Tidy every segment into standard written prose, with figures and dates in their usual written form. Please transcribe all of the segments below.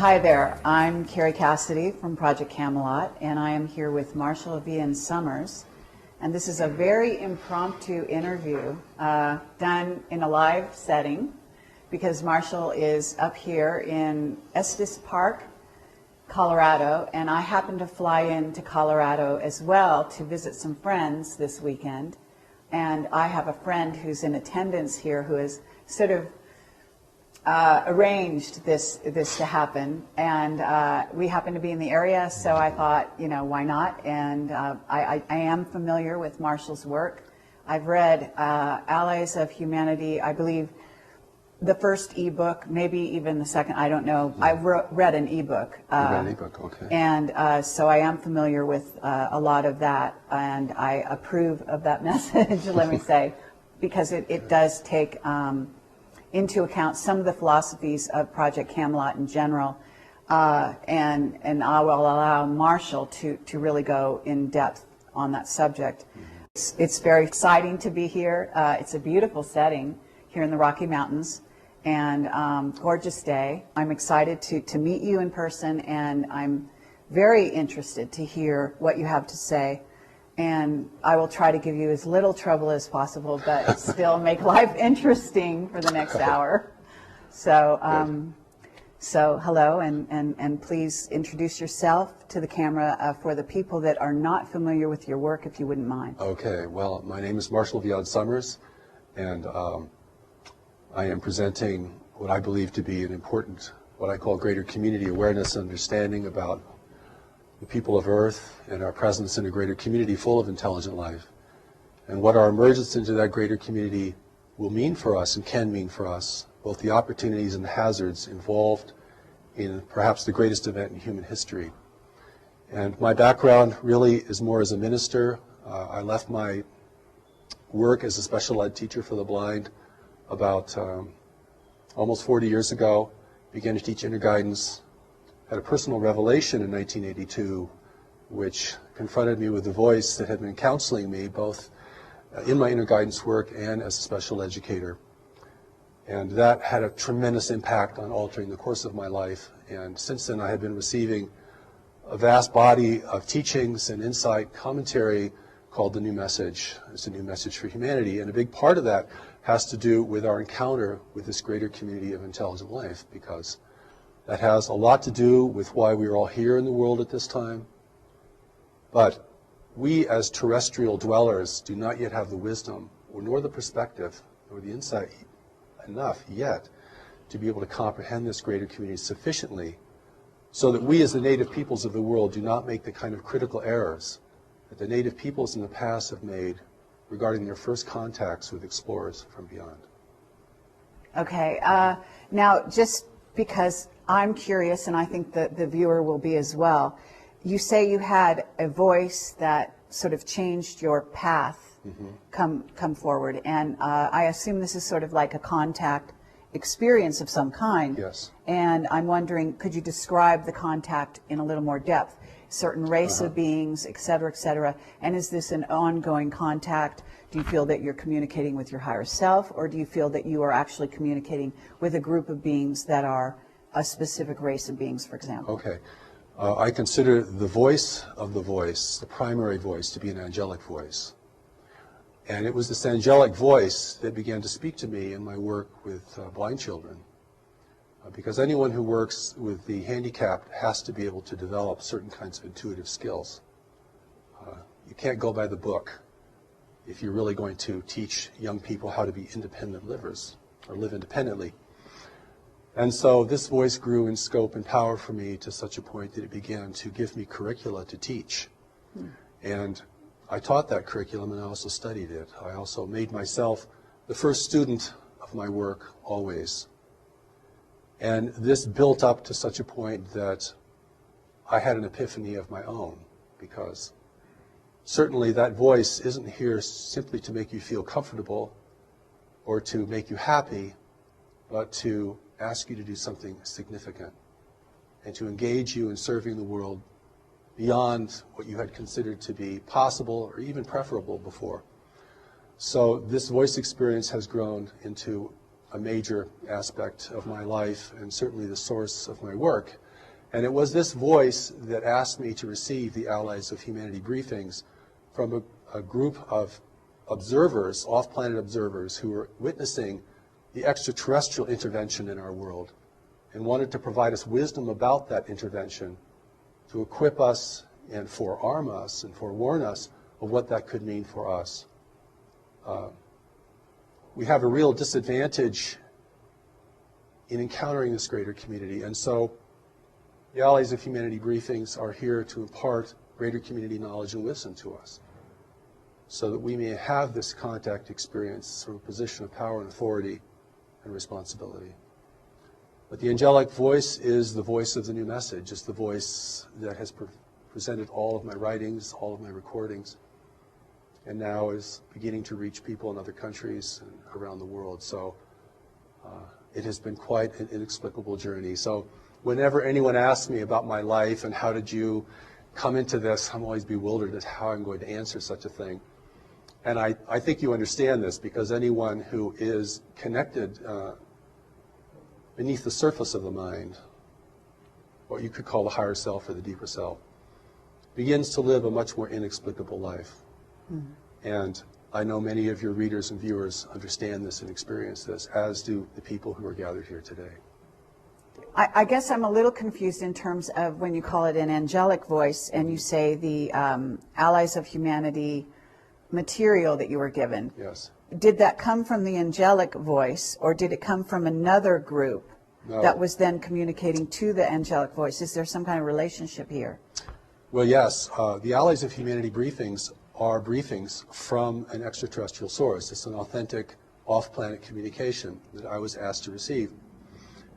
Hi there, I'm Carrie Cassidy from Project Camelot, and I am here with Marshall V. Summers. And this is a very impromptu interview done in a live setting because Marshall is up here in Estes Park, Colorado, and I happen to fly into Colorado as well to visit some friends this weekend. And I have a friend who's in attendance here who has sort of arranged this to happen, and we happen to be in the area, so I thought, you know, why not? And I am familiar with Marshall's work. I've read Allies of Humanity, I believe the first ebook, maybe even the second, I don't know. I read an ebook. You read an ebook, okay. And so I am familiar with a lot of that, and I approve of that message, let me say, because it does take into account some of the philosophies of Project Camelot in general, and I will allow Marshall to really go in depth on that subject. It's very exciting to be here. It's a beautiful setting here in the Rocky Mountains, and gorgeous day. I'm excited to meet you in person, and I'm very interested to hear what you have to say. And I will try to give you as little trouble as possible, but still make life interesting for the next hour. So, so hello, and please introduce yourself to the camera for the people that are not familiar with your work, if you wouldn't mind. Okay, well, my name is Marshall V. Summers, and I am presenting what I believe to be an important, what I call greater community awareness and understanding about the people of Earth and our presence in a greater community full of intelligent life, and what our emergence into that greater community will mean for us and can mean for us, both the opportunities and the hazards involved in perhaps the greatest event in human history. And my background really is more as a minister. I left my work as a special ed teacher for the blind about almost 40 years ago, began to teach inner guidance, had a personal revelation in 1982, which confronted me with the voice that had been counseling me both in my inner guidance work and as a special educator. And that had a tremendous impact on altering the course of my life. And since then I have been receiving a vast body of teachings and insight commentary called The New Message. It's a new message for humanity. And a big part of that has to do with our encounter with this greater community of intelligent life, because that has a lot to do with why we are all here in the world at this time. But we as terrestrial dwellers do not yet have the wisdom, or nor the perspective, nor the insight enough yet to be able to comprehend this greater community sufficiently so that we as the native peoples of the world do not make the kind of critical errors that the native peoples in the past have made regarding their first contacts with explorers from beyond. Okay, now just because I'm curious, and I think that the viewer will be as well, you say you had a voice that sort of changed your path come forward, and I assume this is sort of like a contact experience of some kind. Yes. And I'm wondering, could you describe the contact in a little more depth? Certain race of beings, et cetera, and is this an ongoing contact? Do you feel that you're communicating with your higher self, or do you feel that you are actually communicating with a group of beings that are a specific race of beings, for example? Okay. I consider the voice of the voice, the primary voice, to be an angelic voice. And it was this angelic voice that began to speak to me in my work with blind children. Because anyone who works with the handicapped has to be able to develop certain kinds of intuitive skills. You can't go by the book if you're really going to teach young people how to be independent livers or live independently. And so this voice grew in scope and power for me to such a point that it began to give me curricula to teach. And I taught that curriculum, and I also studied it. I also made myself the first student of my work always. And this built up to such a point that I had an epiphany of my own, because certainly that voice isn't here simply to make you feel comfortable or to make you happy, but to ask you to do something significant and to engage you in serving the world beyond what you had considered to be possible or even preferable before. So this voice experience has grown into a major aspect of my life and certainly the source of my work. And it was this voice that asked me to receive the Allies of Humanity briefings from a group of observers, off-planet observers, who were witnessing the extraterrestrial intervention in our world and wanted to provide us wisdom about that intervention to equip us and forearm us and forewarn us of what that could mean for us. We have a real disadvantage in encountering this greater community, and so the Allies of Humanity briefings are here to impart greater community knowledge and wisdom to us, so that we may have this contact experience from a position of power and authority and responsibility. But the angelic voice is the voice of the new message. It's the voice that has presented all of my writings, all of my recordings, and now is beginning to reach people in other countries and around the world. So it has been quite an inexplicable journey. So whenever anyone asks me about my life and how did you come into this, I'm always bewildered at how I'm going to answer such a thing. And I think you understand this, because anyone who is connected beneath the surface of the mind, what you could call the higher self or the deeper self, begins to live a much more inexplicable life. Mm-hmm. And I know many of your readers and viewers understand this and experience this, as do the people who are gathered here today. I guess I'm a little confused in terms of when you call it an angelic voice and you say the Allies of Humanity material that you were given. Yes. Did that come from the angelic voice, or did it come from another group that was then communicating to the angelic voice? Is there some kind of relationship here? Well, yes. The Allies of Humanity briefings are briefings from an extraterrestrial source. It's an authentic off-planet communication that I was asked to receive.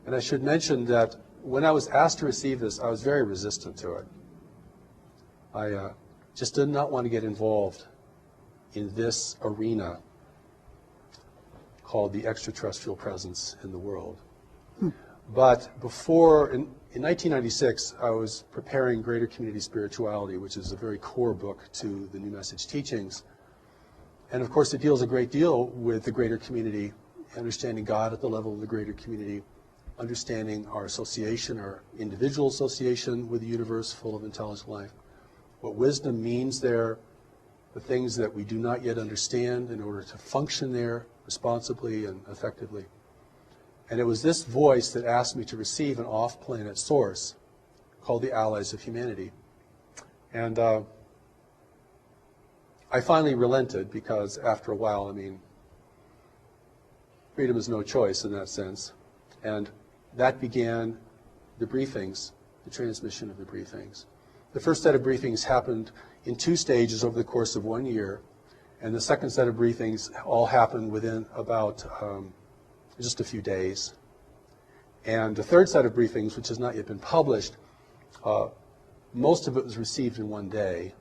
And I should mention that when I was asked to receive this, I was very resistant to it. I just did not want to get involved in this arena called the extraterrestrial presence in the world. But before, in 1996, I was preparing Greater Community Spirituality, which is a very core book to the New Message teachings. And of course, it deals a great deal with the greater community, understanding God at the level of the greater community, understanding our association, our individual association with the universe full of intelligent life, what wisdom means there, the things that we do not yet understand in order to function there responsibly and effectively. And it was this voice that asked me to receive an off-planet source called the Allies of Humanity. And I finally relented, because after a while, I mean, freedom is no choice in that sense. And that began the briefings, the transmission of the briefings. The first set of briefings happened in 2 stages over the course of 1 year, and the second set of briefings all happened within about just a few days. And the third set of briefings, which has not yet been published, most of it was received in 1 day.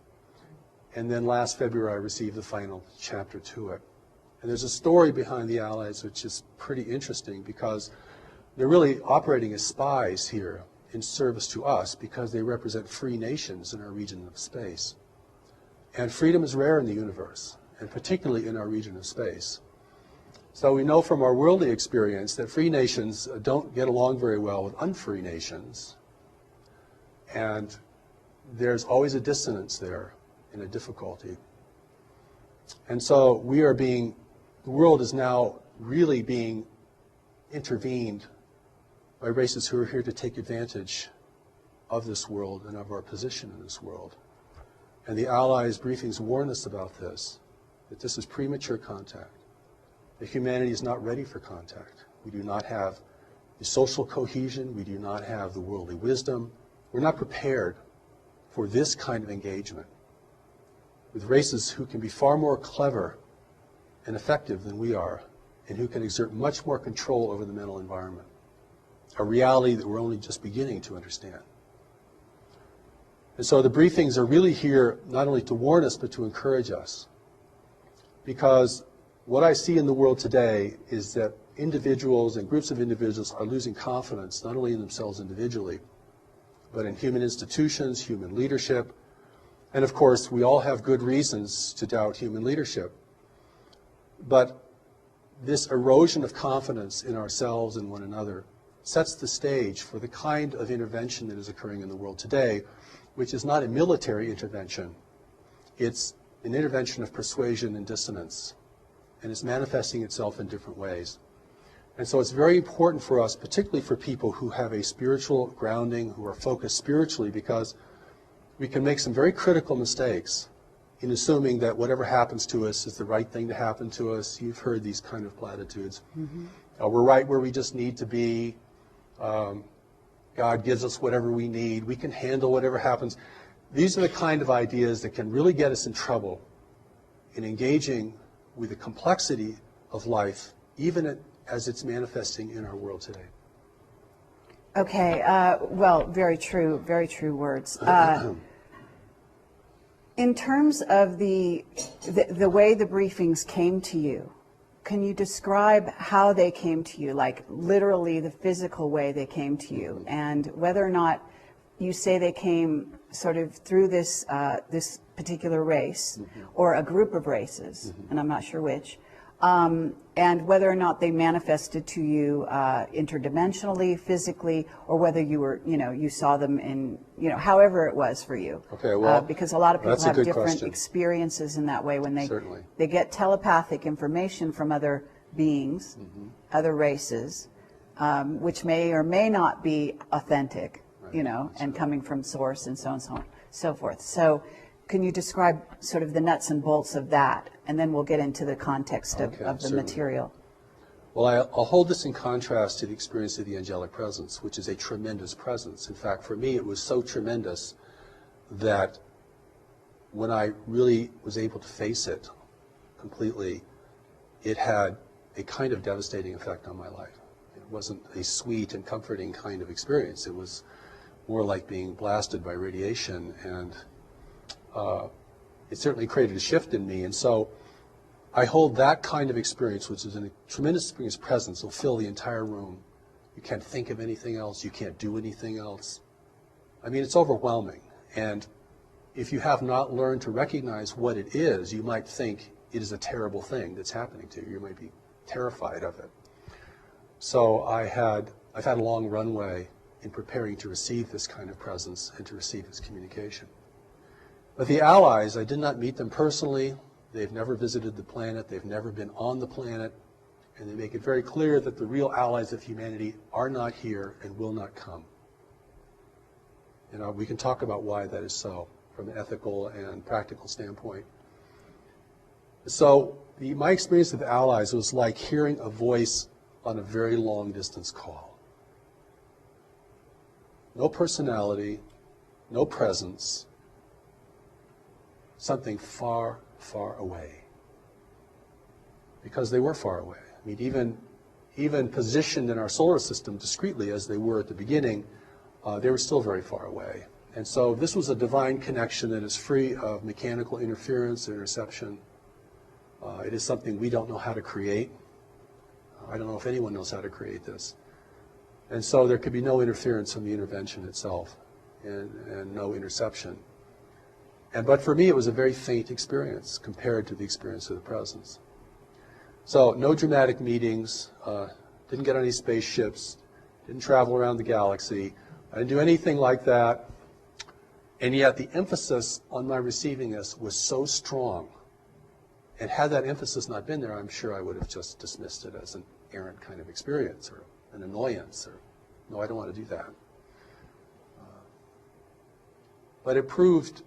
And then last February, I received the final chapter to it. And there's a story behind the Allies which is pretty interesting, because they're really operating as spies here in service to us, because they represent free nations in our region of space. And freedom is rare in the universe, and particularly in our region of space. So we know from our worldly experience that free nations don't get along very well with unfree nations. And there's always a dissonance there and a difficulty. And so the world is now really being intervened by races who are here to take advantage of this world and of our position in this world. And the Allies briefings warn us about this, that this is premature contact, that humanity is not ready for contact. We do not have the social cohesion, we do not have the worldly wisdom. We're not prepared for this kind of engagement with races who can be far more clever and effective than we are, and who can exert much more control over the mental environment, a reality that we're only just beginning to understand. And so the briefings are really here not only to warn us, but to encourage us. Because what I see in the world today is that individuals and groups of individuals are losing confidence, not only in themselves individually, but in human institutions, human leadership. And of course, we all have good reasons to doubt human leadership. But this erosion of confidence in ourselves and one another sets the stage for the kind of intervention that is occurring in the world today, which is not a military intervention. It's an intervention of persuasion and dissonance, and it's manifesting itself in different ways. And so it's very important for us, particularly for people who have a spiritual grounding, who are focused spiritually, because we can make some very critical mistakes in assuming that whatever happens to us is the right thing to happen to us. You've heard these kind of platitudes. We're right where we just need to be. God gives us whatever we need. We can handle whatever happens. These are the kind of ideas that can really get us in trouble in engaging with the complexity of life, even as it's manifesting in our world today. Okay, well, very true words. In terms of the way the briefings came to you, can you describe how they came to you, like literally the physical way they came to you, and whether or not you say they came sort of through this this particular race or a group of races, and I'm not sure which, and whether or not they manifested to you interdimensionally, physically, or whether you were, you saw them in, however it was for you. Okay, well, because a lot of people have different question. Experiences in that way when Certainly. they get telepathic information from other beings, other races, which may or may not be authentic, and coming from source and so on and so forth. So can you describe sort of the nuts and bolts of that, and then we'll get into the context of the certainly. material. Well, I'll hold this in contrast to the experience of the angelic presence, which is a tremendous presence. In fact, for me, it was so tremendous that when I really was able to face it completely, it had a kind of devastating effect on my life. It wasn't a sweet and comforting kind of experience. It was more like being blasted by radiation, and it certainly created a shift in me. And so I hold that kind of experience, which is a tremendous experience presence, will fill the entire room. You can't think of anything else. You can't do anything else. I mean, it's overwhelming. And if you have not learned to recognize what it is, you might think it is a terrible thing that's happening to you. You might be terrified of it. So I've had a long runway in preparing to receive this kind of presence and to receive this communication. But the Allies, I did not meet them personally. They've never visited the planet. They've never been on the planet. And they make it very clear that the real allies of humanity are not here and will not come. We can talk about why that is so from an ethical and practical standpoint. So my experience with the Allies was like hearing a voice on a very long distance call. No personality, no presence, something far, far away. Because they were far away. I mean, even positioned in our solar system discreetly as they were at the beginning, they were still very far away. And so this was a divine connection that is free of mechanical interference or interception. It is something we don't know how to create. I don't know if anyone knows how to create this. And so there could be no interference from the intervention itself and no interception. But for me, it was a very faint experience compared to the experience of the presence. So no dramatic meetings, didn't get on any spaceships, didn't travel around the galaxy. I didn't do anything like that. And yet the emphasis on my receiving this was so strong. And had that emphasis not been there, I'm sure I would have just dismissed it as an errant kind of experience or an annoyance. Or, no, I don't want to do that. But it proved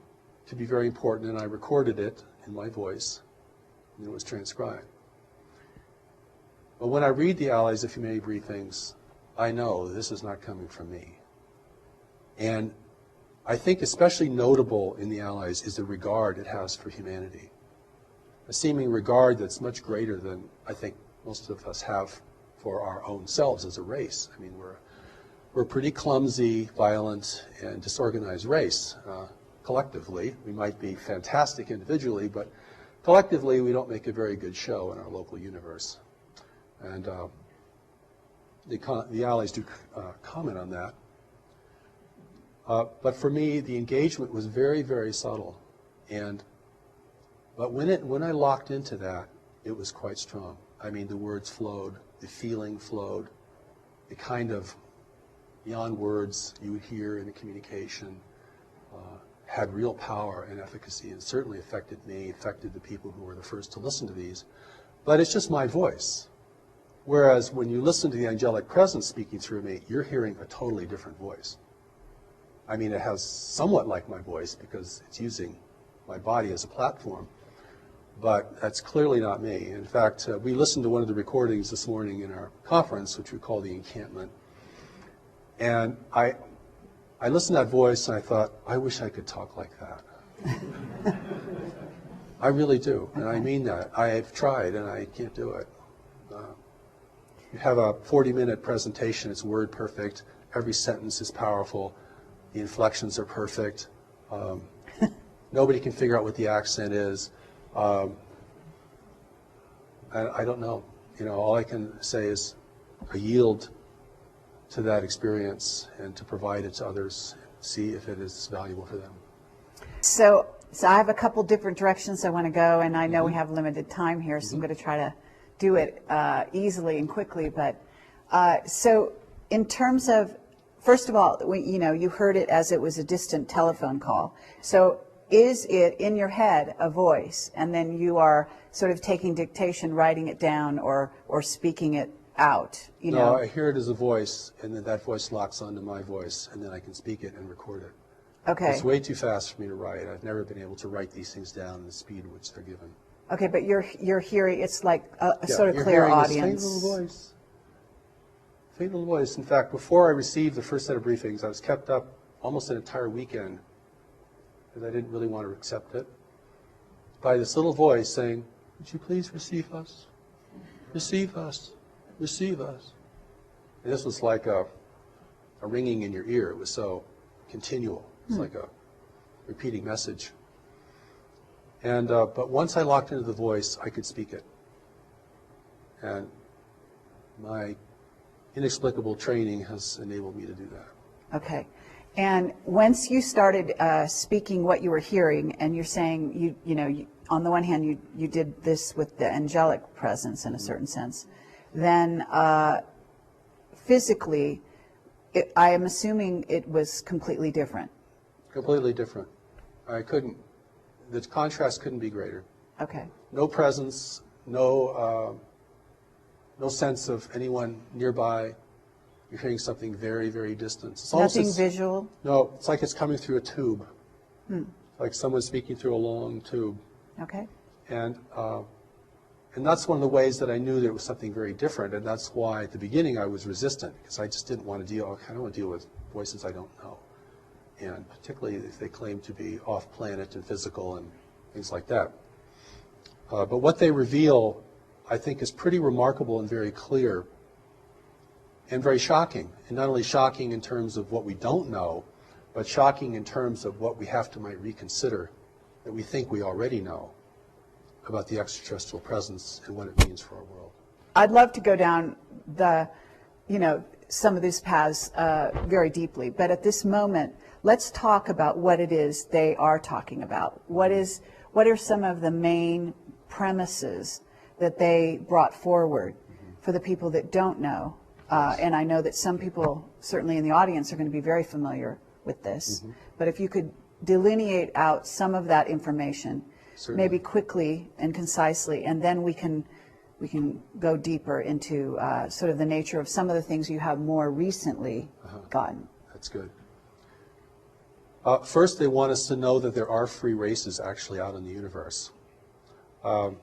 to be very important, and I recorded it in my voice, and it was transcribed. But when I read the Allies of Humanity Briefings, I know this is not coming from me. And I think especially notable in the Allies is the regard it has for humanity. A seeming regard that's much greater than I think most of us have for our own selves as a race. I mean, we're a pretty clumsy, violent, and disorganized race. Collectively, we might be fantastic individually, but collectively we don't make a very good show in our local universe. And the Allies do comment on that. But for me, the engagement was very, very subtle. But when I locked into that, it was quite strong. I mean, the words flowed, the feeling flowed, the kind of beyond words you would hear in a communication, had real power and efficacy, and certainly affected me, affected the people who were the first to listen to these. But it's just my voice. Whereas when you listen to the angelic presence speaking through me, you're hearing a totally different voice. I mean, it has somewhat like my voice because it's using my body as a platform, but that's clearly not me. In fact, we listened to one of the recordings this morning in our conference, which we call the Encampment, and I listened to that voice and I thought, I wish I could talk like that. I really do, and I mean that. I've tried and I can't do it. You have a 40-minute presentation, it's word perfect, every sentence is powerful, the inflections are perfect, nobody can figure out what the accent is. I don't know. You know, all I can say is I yield to that experience and to provide it to others, see if it is valuable for them. So I have a couple different directions I want to go, and I know we have limited time here, so I'm going to try to do it easily and quickly. But so in terms of, first of all, you heard it as it was a distant telephone call. So is it in your head a voice, and then you are sort of taking dictation, writing it down, or speaking it out? No, I hear it as a voice, and then that voice locks onto my voice, and then I can speak it and record it. Okay. It's way too fast for me to write. I've never been able to write these things down at the speed at which they're given. Okay, but you're hearing, it's like a sort of clear audience. You're hearing this faint little voice. Faint little voice. In fact, before I received the first set of briefings, I was kept up almost an entire weekend because I didn't really want to accept it, by this little voice saying, would you please receive us? Receive us. Receive us. And this was like a ringing in your ear. It was so continual. It's like a repeating message. And but once I locked into the voice, I could speak it. And my inexplicable training has enabled me to do that. Okay. And once you started speaking what you were hearing, and you're saying, on the one hand, you did this with the angelic presence in a certain sense, then physically, I am assuming it was completely different. Completely different. The contrast couldn't be greater. Okay. No presence, no sense of anyone nearby. You're hearing something very, very distant. It's Nothing visual? No, it's like it's coming through a tube. Like someone speaking through a long tube. Okay. And that's one of the ways that I knew that it was something very different, and that's why at the beginning I was resistant, because I just didn't want to deal with voices I don't know, and particularly if they claim to be off-planet and physical and things like that. But what they reveal, I think, is pretty remarkable and very clear and very shocking, and not only shocking in terms of what we don't know, but shocking in terms of what we have to might reconsider that we think we already know about the extraterrestrial presence and what it means for our world. I'd love to go down some of these paths very deeply, but at this moment, let's talk about what it is they are talking about. What are some of the main premises that they brought forward for the people that don't know? And I know that some people, certainly in the audience, are going to be very familiar with this. But if you could delineate out some of that information, Certainly. maybe quickly and concisely, and then we can go deeper into sort of the nature of some of the things you have more recently gotten. That's good. First, they want us to know that there are free races actually out in the universe. And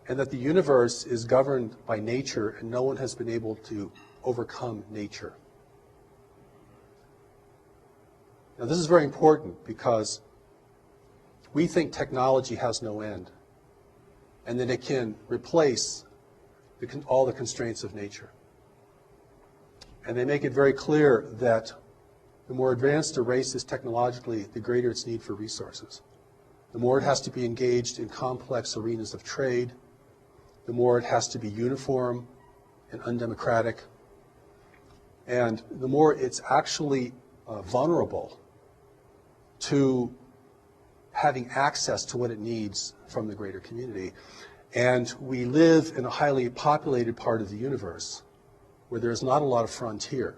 that the universe is governed by nature, and no one has been able to overcome nature. Now, this is very important because we think technology has no end, and that it can replace all the constraints of nature. And they make it very clear that the more advanced a race is technologically, the greater its need for resources. The more it has to be engaged in complex arenas of trade, the more it has to be uniform and undemocratic, and the more it's actually vulnerable to having access to what it needs from the greater community. And we live in a highly populated part of the universe where there's not a lot of frontier.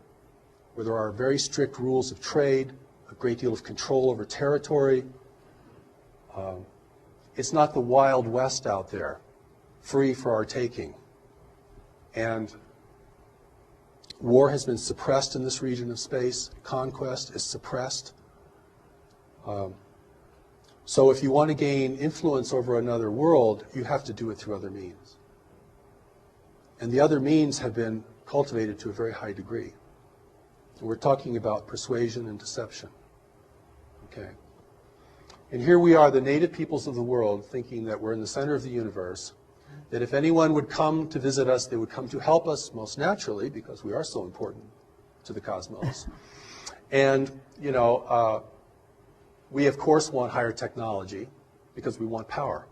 where there are very strict rules of trade, a great deal of control over territory. It's not the Wild West out there, free for our taking. And war has been suppressed in this region of space. Conquest is suppressed. So if you want to gain influence over another world, you have to do it through other means. And the other means have been cultivated to a very high degree. We're talking about persuasion and deception. Okay. And here we are, the native peoples of the world, thinking that we're in the center of the universe, that if anyone would come to visit us, they would come to help us, most naturally, because we are so important to the cosmos. And, you know, we, of course, want higher technology because we want power.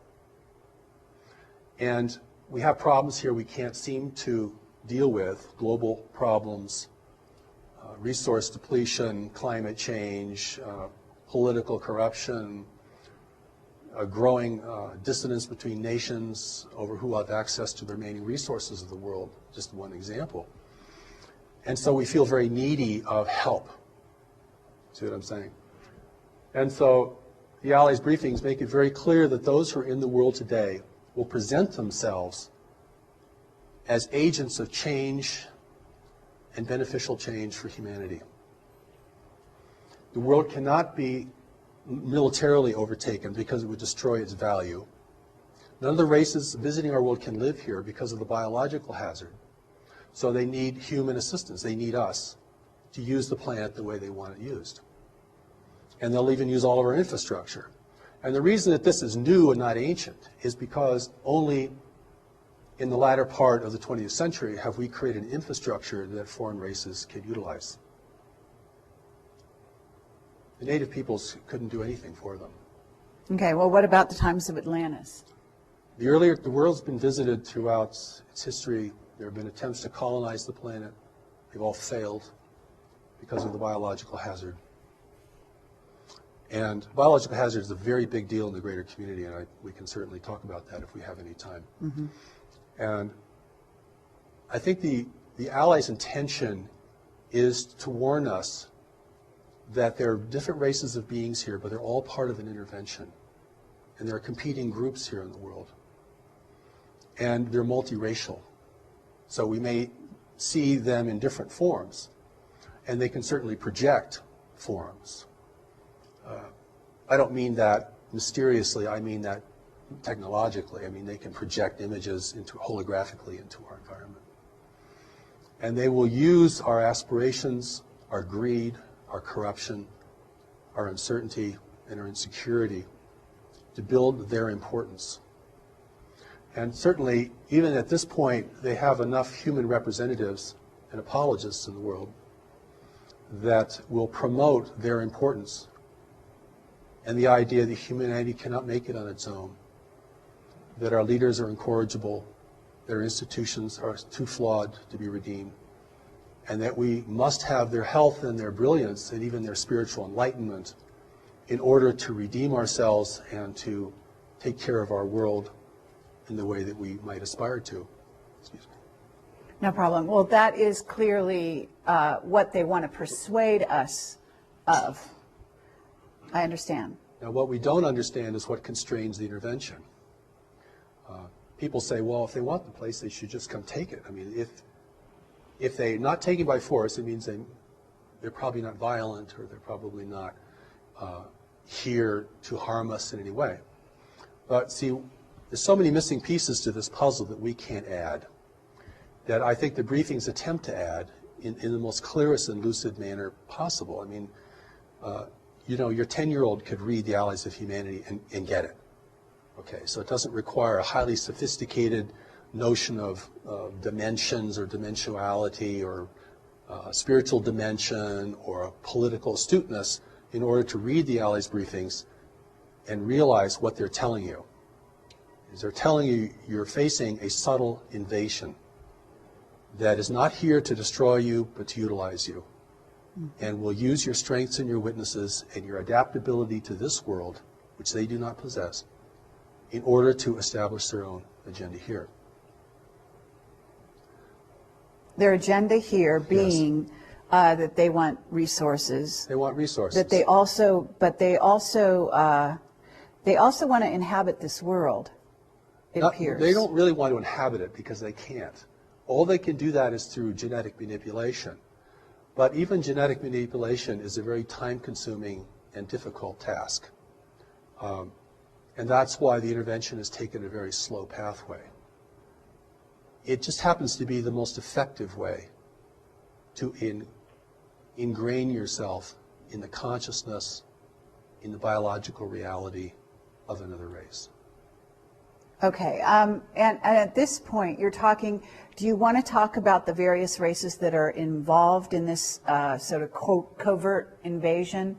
And we have problems here we can't seem to deal with, global problems, resource depletion, climate change, political corruption, a growing dissonance between nations over who have access to the remaining resources of the world, just one example. And so we feel very needy of help. See what I'm saying? And so the Allies briefings make it very clear that those who are in the world today will present themselves as agents of change and beneficial change for humanity. The world cannot be militarily overtaken because it would destroy its value. None of the races visiting our world can live here because of the biological hazard. So they need human assistance. They need us to use the planet the way they want it used. And they'll even use all of our infrastructure. And the reason that this is new and not ancient is because only in the latter part of the 20th century have we created an infrastructure that foreign races can utilize. The native peoples couldn't do anything for them. Okay, well, what about the times of Atlantis? The world's been visited throughout its history. There have been attempts to colonize the planet. They've all failed because of the biological hazard. And biological hazard is a very big deal in the greater community, and we can certainly talk about that if we have any time. Mm-hmm. And I think the Allies' intention is to warn us that there are different races of beings here, but they're all part of an intervention. And there are competing groups here in the world. And they're multiracial. So we may see them in different forms, and they can certainly project forms. I don't mean that mysteriously, I mean that technologically. I mean, they can project images holographically into our environment. And they will use our aspirations, our greed, our corruption, our uncertainty, and our insecurity to build their importance. And certainly, even at this point, they have enough human representatives and apologists in the world that will promote their importance and the idea that humanity cannot make it on its own, that our leaders are incorrigible, their institutions are too flawed to be redeemed, and that we must have their health and their brilliance and even their spiritual enlightenment in order to redeem ourselves and to take care of our world in the way that we might aspire to. Excuse me. No problem. Well, that is clearly what they want to persuade us of. I understand. Now, what we don't understand is what constrains the intervention. People say, well, if they want the place, they should just come take it. I mean, if they're not taken by force, it means they're probably not violent, or they're probably not here to harm us in any way. But see, there's so many missing pieces to this puzzle that we can't add, that I think the briefings attempt to add in the most clearest and lucid manner possible. I mean, you know, your 10-year-old could read the Allies of Humanity and get it. Okay, so it doesn't require a highly sophisticated notion of dimensions or dimensionality or spiritual dimension or political astuteness in order to read the Allies briefings and realize what they're telling you. Is they're telling you you're facing a subtle invasion that is not here to destroy you, but to utilize you. And will use your strengths and your witnesses and your adaptability to this world, which they do not possess, in order to establish their own agenda here. Their agenda here being That they want resources. They want resources. That they also want to inhabit this world, it appears. They don't really want to inhabit it because they can't. All they can do that is through genetic manipulation. But even genetic manipulation is a very time-consuming and difficult task. And that's why the intervention has taken a very slow pathway. It just happens to be the most effective way to ingrain yourself in the consciousness, in the biological reality of another race. Okay, and at this point, you're talking, do you want to talk about the various races that are involved in this sort of covert invasion?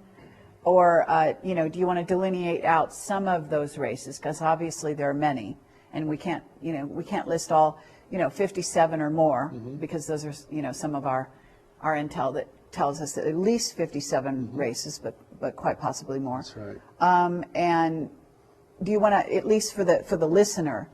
Or, do you want to delineate out some of those races? Because obviously there are many, and we can't list all, 57 or more, because those are, some of our intel that tells us that at least 57 races, but quite possibly more. That's right. And do you want to, at least for the listener,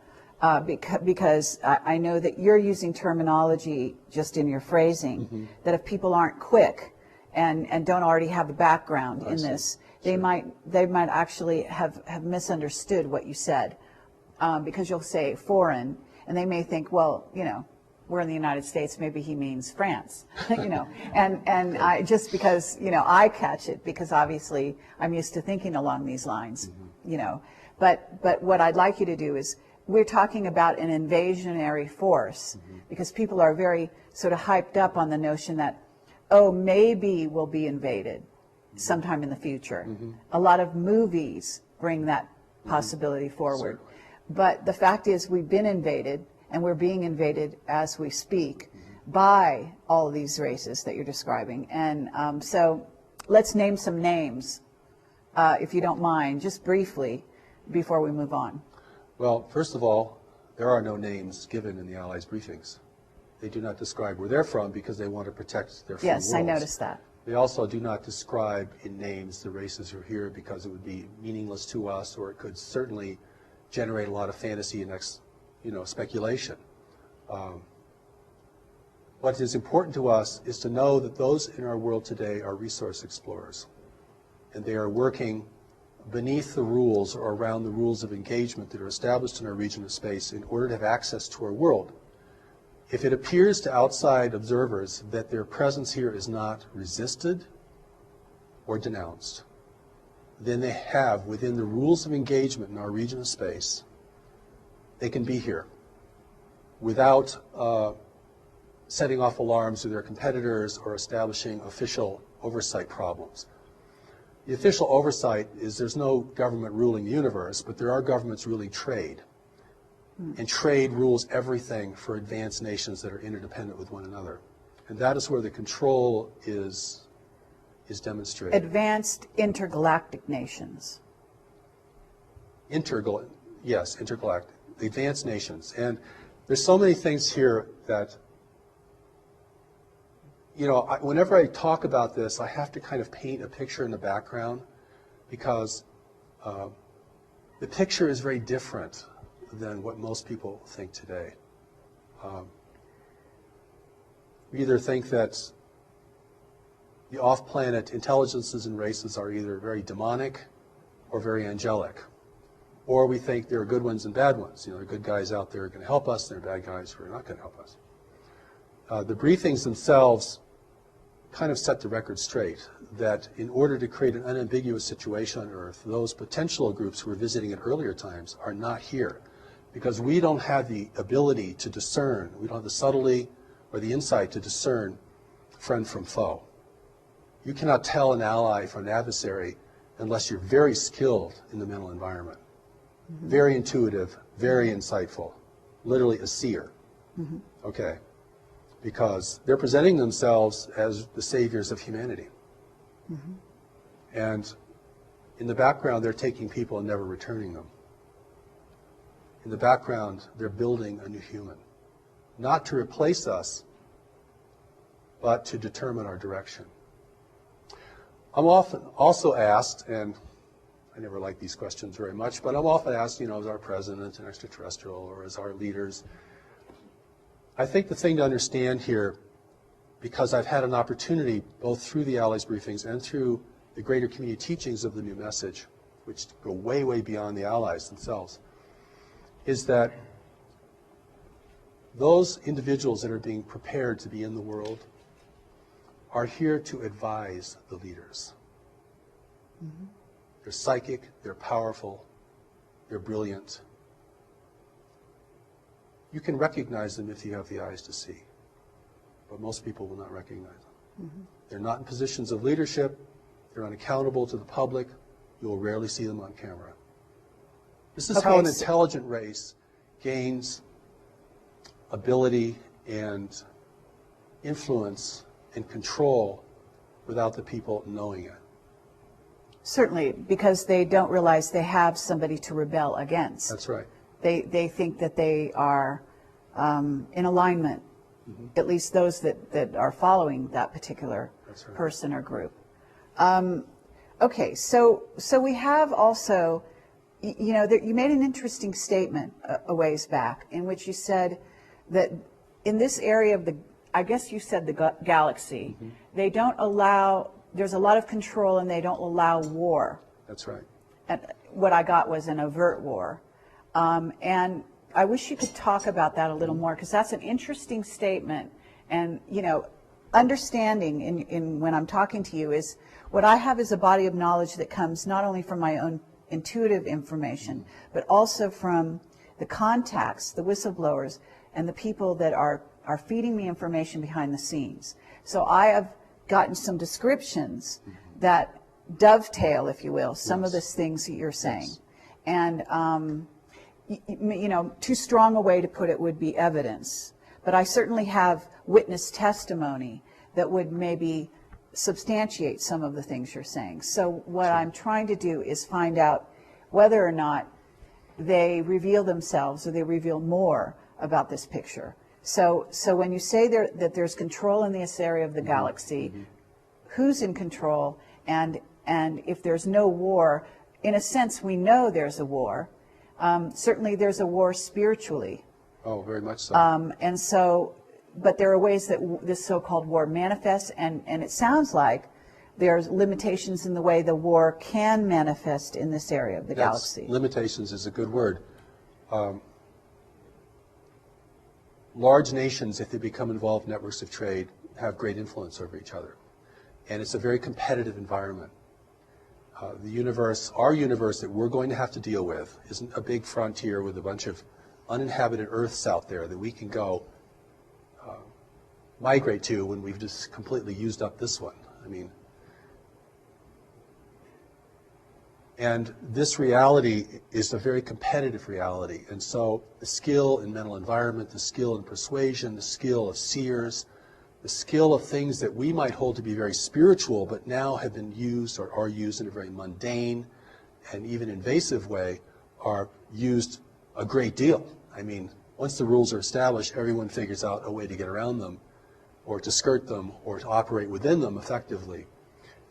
because I know that you're using terminology just in your phrasing, that if people aren't quick and don't already have a background in this, they might actually have misunderstood what you said, because you'll say foreign, and they may think, well, we're in the United States, maybe he means France, and I just because I catch it because obviously I'm used to thinking along these lines, but what I'd like you to do is, we're talking about an invasionary force, because people are very sort of hyped up on the notion that, oh, maybe we'll be invaded sometime in the future. A lot of movies bring that possibility forward. Certainly. But the fact is, we've been invaded, and we're being invaded as we speak by all of these races that you're describing. And so let's name some names, if you don't mind, just briefly, before we move on. Well, first of all, there are no names given in the Allies briefings. They do not describe where they're from because they want to protect their free Yes, worlds. I noticed that. They also do not describe in names the races who are here because it would be meaningless to us, or it could certainly generate a lot of fantasy and speculation. What is important to us is to know that those in our world today are resource explorers, and they are working beneath the rules or around the rules of engagement that are established in our region of space in order to have access to our world. If it appears to outside observers that their presence here is not resisted or denounced, then they have, within the rules of engagement in our region of space, they can be here without setting off alarms to their competitors or establishing official oversight problems. The official oversight is there's no government ruling the universe, but there are governments ruling trade. And trade rules everything for advanced nations that are interdependent with one another. And that is where the control is demonstrated. Advanced intergalactic nations. Yes, intergalactic. The advanced nations. And there's so many things here that, whenever I talk about this, I have to kind of paint a picture in the background, because the picture is very different than what most people think today. We either think that the off-planet intelligences and races are either very demonic or very angelic, or we think there are good ones and bad ones. There are good guys out there who are going to help us, and there are bad guys who are not going to help us. The briefings themselves kind of set the record straight that in order to create an unambiguous situation on Earth, those potential groups who were visiting at earlier times are not here, because we don't have the ability to discern, we don't have the subtlety or the insight to discern friend from foe. You cannot tell an ally from an adversary unless you're very skilled in the mental environment. Very intuitive, very insightful, literally a seer. Okay, because they're presenting themselves as the saviors of humanity. And in the background, they're taking people and never returning them. In the background, they're building a new human, not to replace us, but to determine our direction. I'm often also asked, and I never like these questions very much, but I'm often asked, is our president an extraterrestrial, or is our leaders? I think the thing to understand here because I've had an opportunity, both through the Allies briefings and through the greater community teachings of the new message, which go way, way beyond the Allies themselves, is that those individuals that are being prepared to be in the world are here to advise the leaders. Mm-hmm. They're psychic, they're powerful, they're brilliant. You can recognize them if you have the eyes to see, but most people will not recognize them. Mm-hmm. They're not in positions of leadership, they're unaccountable to the public, you'll rarely see them on camera. This is how an intelligent race gains ability and influence and control without the people knowing it. Certainly, because they don't realize they have somebody to rebel against. That's right. They think that they are in alignment, mm-hmm. at least those that are following that particular right. person or group. Okay, so we have also, you know, you made an interesting statement a ways back in which you said that in this area of the, I guess you said the galaxy, mm-hmm. they don't allow, there's a lot of control and they don't allow war. That's right. And what I got was an overt war. And I wish you could talk about that a little more, because that's an interesting statement. And, you know, understanding in when I'm talking to you is what I have is a body of knowledge that comes not only from my own intuitive information, but also from the contacts, the whistleblowers, and the people that are feeding me information behind the scenes. So I have gotten some descriptions that dovetail, if you will, some of the things that you're saying. And, you know, too strong a way to put it would be evidence. But I certainly have witness testimony that would maybe substantiate some of the things you're saying. So what I'm trying to do is find out whether or not they reveal themselves or they reveal more about this picture. So when you say that there's control in this area of the galaxy, who's in control? And if there's no war, in a sense, we know there's a war. Certainly there's a war spiritually. Oh, very much so. And so, but there are ways that this so-called war manifests, and it sounds like there's limitations in the way the war can manifest in this area of the galaxy. Limitations is a good word. Large nations, if they become involved in networks of trade, have great influence over each other. And it's a very competitive environment. The universe, our universe that we're going to have to deal with, isn't a big frontier with a bunch of uninhabited Earths out there that we can go migrate to when we've just completely used up this one. I mean, and this reality is a very competitive reality. And so the skill in mental environment, the skill in persuasion, the skill of seers, the skill of things that we might hold to be very spiritual but now have been used or are used in a very mundane and even invasive way are used a great deal. I mean, once the rules are established, everyone figures out a way to get around them or to skirt them or to operate within them effectively.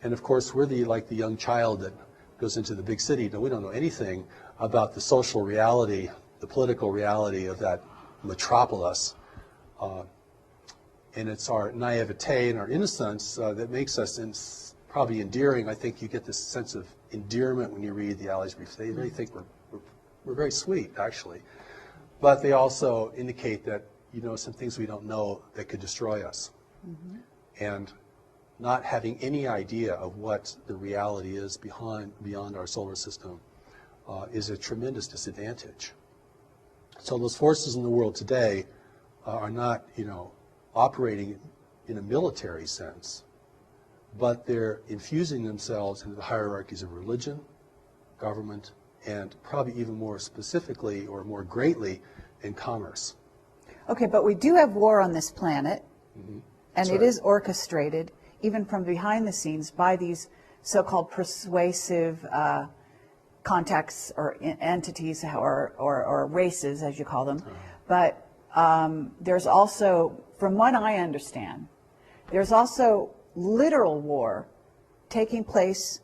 And of course, we're like the young child that goes into the big city. No, we don't know anything about the social reality, the political reality of that metropolis. And it's our naivete and our innocence that makes us probably endearing. I think you get this sense of endearment when you read the Allies briefs. They really think we're very sweet, actually. But they also indicate that, you know, some things we don't know that could destroy us. Mm-hmm. And not having any idea of what the reality is beyond our solar system is a tremendous disadvantage. So those forces in the world today are not, you know, operating in a military sense, but they're infusing themselves into the hierarchies of religion, government, and probably even more specifically or more greatly in commerce. Okay, but we do have war on this planet, mm-hmm. and it is orchestrated, even from behind the scenes, by these so-called persuasive contacts or entities or races, as you call them. But there's also, from what I understand, there's also literal war taking place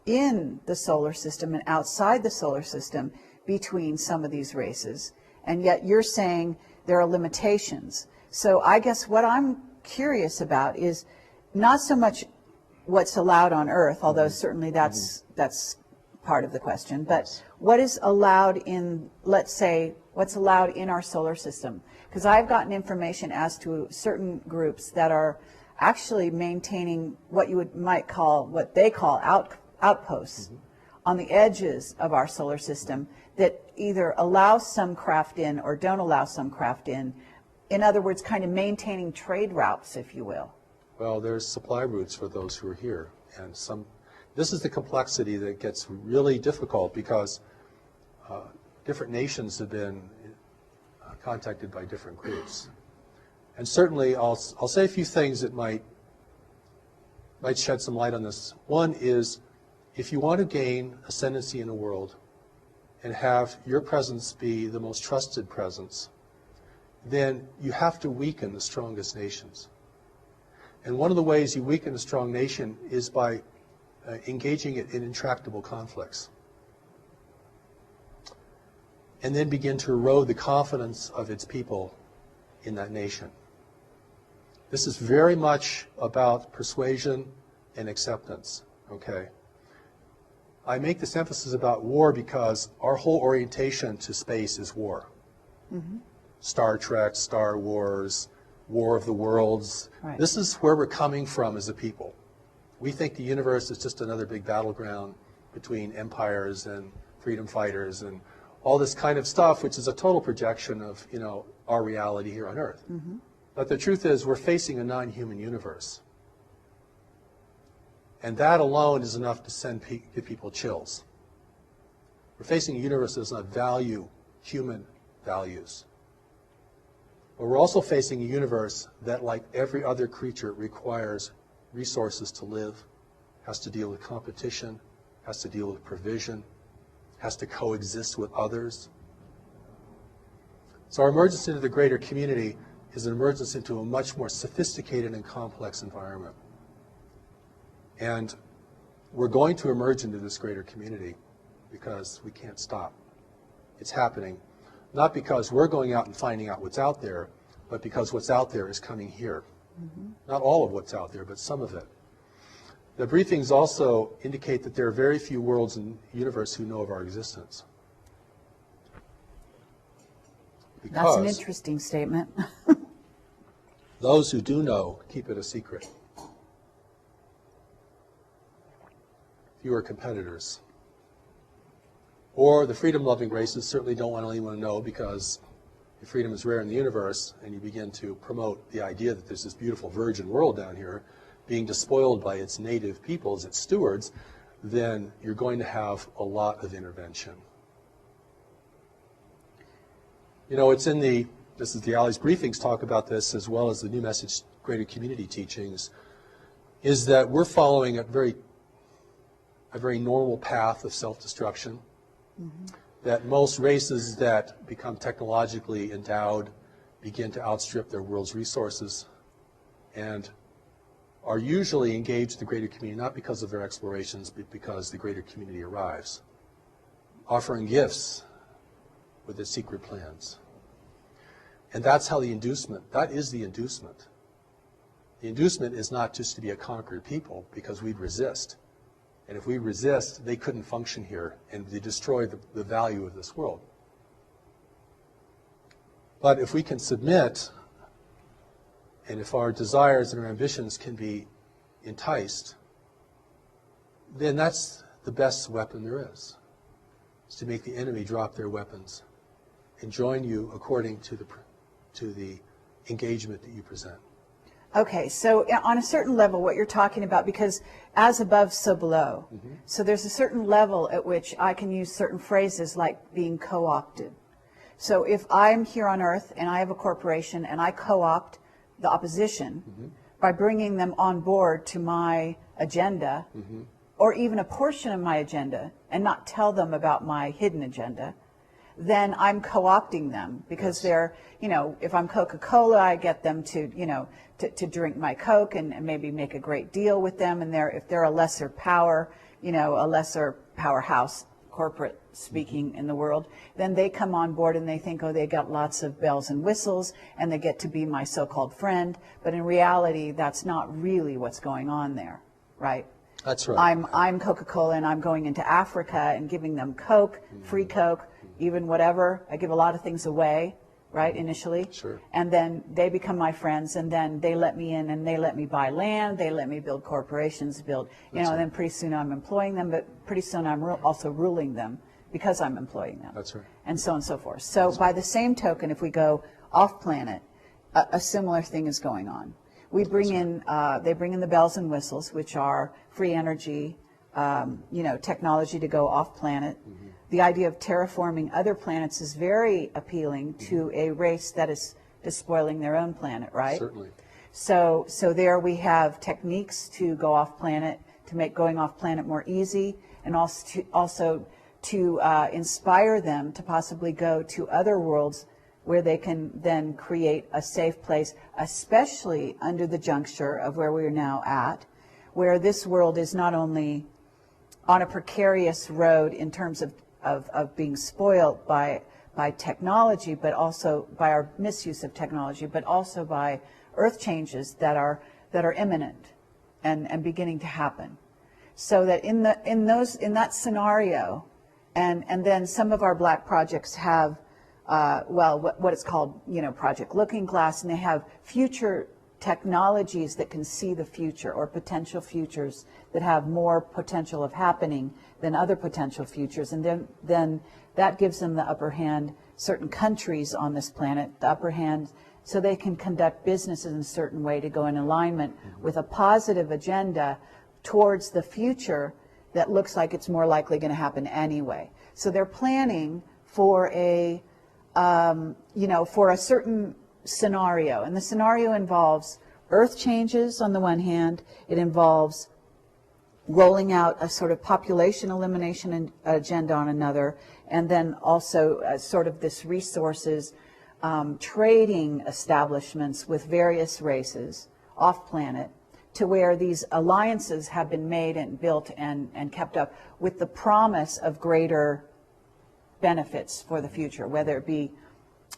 in the solar system and outside the solar system between some of these races. And yet you're saying there are limitations. So I guess what I'm curious about is not so much what's allowed on Earth, although certainly that's part of the question, but what is allowed in, let's say, what's allowed in our solar system? Because I've gotten information as to certain groups that are actually maintaining what might call, what they call outposts on the edges of our solar system that either allow some craft in or don't allow some craft in. In other words, kind of maintaining trade routes, if you will. Well, there's supply routes for those who are here, and this is the complexity that gets really difficult because different nations have been contacted by different groups. And certainly I'll say a few things that might shed some light on this. One is, if you want to gain ascendancy in the world and have your presence be the most trusted presence, then you have to weaken the strongest nations. And one of the ways you weaken a strong nation is by engaging it in intractable conflicts. And then begin to erode the confidence of its people in that nation. This is very much about persuasion and acceptance, okay? I make this emphasis about war because our whole orientation to space is war. Star Trek, Star Wars, War of the Worlds. Right. This is where we're coming from as a people. We think the universe is just another big battleground between empires and freedom fighters and all this kind of stuff, which is a total projection of, our reality here on Earth. But the truth is, we're facing a non-human universe. And that alone is enough to give people chills. We're facing a universe that does not value human values. But we're also facing a universe that, like every other creature, requires resources to live, has to deal with competition, has to deal with provision, has to coexist with others. So our emergence into the greater community is an emergence into a much more sophisticated and complex environment. And we're going to emerge into this greater community because we can't stop. It's happening. Not because we're going out and finding out what's out there, but because what's out there is coming here. Not all of what's out there, but some of it. The briefings also indicate that there are very few worlds in the universe who know of our existence. That's an interesting statement. Those who do know keep it a secret. Fewer competitors. Or the freedom-loving races certainly don't want anyone to know because if freedom is rare in the universe and you begin to promote the idea that there's this beautiful virgin world down here being despoiled by its native peoples, its stewards, then you're going to have a lot of intervention. It's in this is the Allies Briefings talk about this as well as the New Message Greater Community teachings, is that we're following a very normal path of self-destruction. That most races that become technologically endowed begin to outstrip their world's resources and are usually engaged in the greater community not because of their explorations, but because the greater community arrives, offering gifts with its secret plans. And that's how the inducement, that is the inducement. The inducement is not just to be a conquered people because we'd resist. And if we resist, they couldn't function here, and they destroy the value of this world. But if we can submit, and if our desires and our ambitions can be enticed, then that's the best weapon there is to make the enemy drop their weapons and join you according to the engagement that you present. Okay, so on a certain level, what you're talking about, because as above, so below. So there's a certain level at which I can use certain phrases like being co-opted. So if I'm here on Earth and I have a corporation and I co-opt the opposition by bringing them on board to my agenda, or even a portion of my agenda, and not tell them about my hidden agenda, then I'm co-opting them because they're, if I'm Coca-Cola, I get them to, to drink my Coke and maybe make a great deal with them. And if they're a lesser power, a lesser powerhouse corporate speaking in the world, then they come on board and they think, oh, they got lots of bells and whistles and they get to be my so-called friend. But in reality, that's not really what's going on there, right? That's right. I'm Coca-Cola and I'm going into Africa and giving them Coke, free Coke, even whatever. I give a lot of things away, right, initially. Sure. And then they become my friends, and then they let me in and they let me buy land, they let me build corporations, build, That's right. and then pretty soon I'm employing them, but pretty soon I'm also ruling them because I'm employing them. That's right. And so on and so forth. So by the same token, if we go off planet, a similar thing is going on. We bring in, they bring in the bells and whistles, which are free energy, technology to go off planet. Mm-hmm. The idea of terraforming other planets is very appealing to a race that is despoiling their own planet, right? Certainly. So there we have techniques to go off planet, to make going off planet more easy, and also to inspire them to possibly go to other worlds where they can then create a safe place, especially under the juncture of where we are now at, where this world is not only on a precarious road in terms of being spoiled by technology, but also by our misuse of technology, but also by earth changes that are imminent and beginning to happen. So that in that scenario, and then some of our black projects have what is called, Project Looking Glass, and they have future technologies that can see the future, or potential futures that have more potential of happening than other potential futures, and then that gives them the upper hand. Certain countries on this planet, the upper hand, so they can conduct businesses in a certain way to go in alignment with a positive agenda towards the future that looks like it's more likely going to happen anyway. So they're planning for for a certain scenario, and the scenario involves earth changes on the one hand, it involves rolling out a sort of population elimination agenda on another, and then also sort of this resources trading establishments with various races off planet, to where these alliances have been made and built and kept up with the promise of greater benefits for the future, whether it be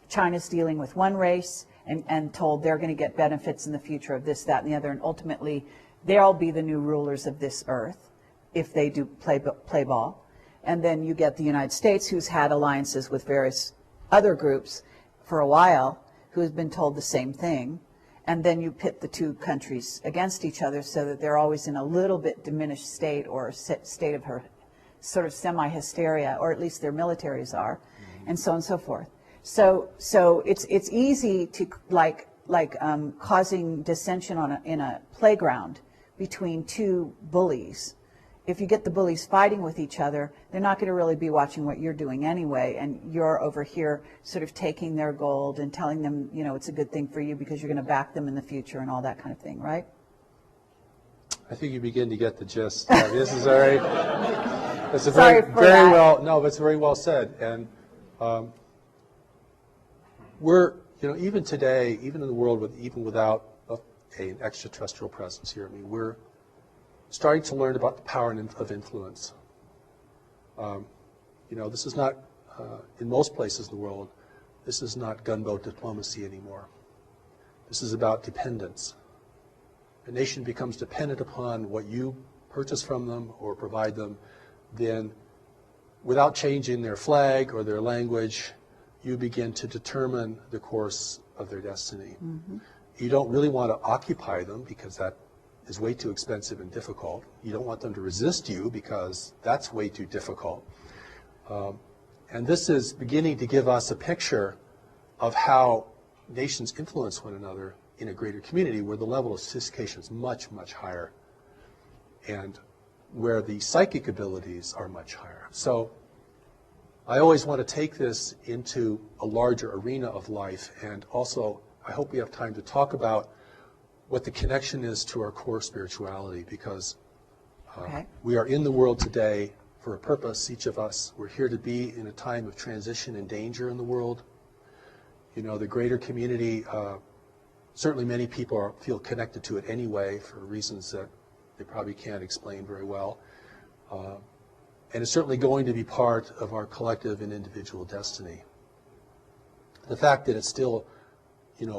China's dealing with one race and told they're going to get benefits in the future of this, that, and the other, and ultimately they'll be the new rulers of this earth if they do play ball. And then you get the United States, who's had alliances with various other groups for a while, who has been told the same thing. And then you pit the two countries against each other so that they're always in a little bit diminished state, or a state of sort of semi-hysteria, or at least their militaries are, and so on and so forth. So it's easy to causing dissension in a playground between two bullies. If you get the bullies fighting with each other, they're not going to really be watching what you're doing anyway, and you're over here sort of taking their gold and telling them, it's a good thing for you because you're going to back them in the future and all that kind of thing, right? I think you begin to get the gist. This is very, it's a Sorry very, for very that. well, no, but it's very well said. And we're, even today, even in the world even without an extraterrestrial presence here, we're starting to learn about the power of influence. This is not, in most places in the world, this is not gunboat diplomacy anymore. This is about dependence. A nation becomes dependent upon what you purchase from them or provide them, then without changing their flag or their language, you begin to determine the course of their destiny. Mm-hmm. You don't really want to occupy them because that is way too expensive and difficult. You don't want them to resist you because that's way too difficult. And this is beginning to give us a picture of how nations influence one another in a greater community where the level of sophistication is much, much higher and where the psychic abilities are much higher. So I always want to take this into a larger arena of life, and also I hope we have time to talk about what the connection is to our core spirituality, because we are in the world today for a purpose, each of us. We're here to be in a time of transition and danger in the world. The greater community, certainly many people feel connected to it anyway for reasons that they probably can't explain very well. and it's certainly going to be part of our collective and individual destiny. The fact that it's still,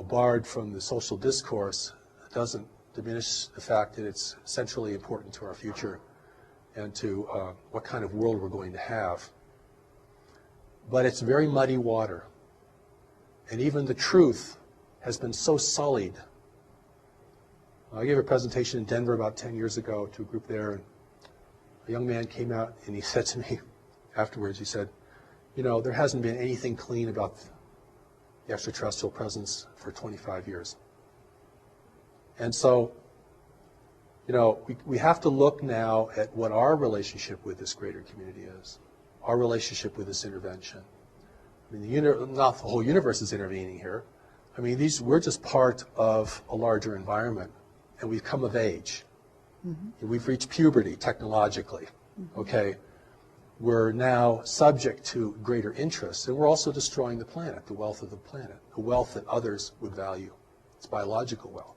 barred from the social discourse doesn't diminish the fact that it's centrally important to our future and to what kind of world we're going to have. But it's very muddy water, and even the truth has been so sullied. I gave a presentation in Denver about 10 years ago to a group there, and a young man came out and he said to me afterwards, he said, there hasn't been anything clean about the extraterrestrial presence for 25 years. And so, we have to look now at what our relationship with this greater community is, our relationship with this intervention. I mean, not the whole universe is intervening here. I mean, we're just part of a larger environment, and we've come of age. Mm-hmm. We've reached puberty technologically, okay? We're now subject to greater interests, and we're also destroying the planet, the wealth of the planet, the wealth that others would value. It's biological wealth.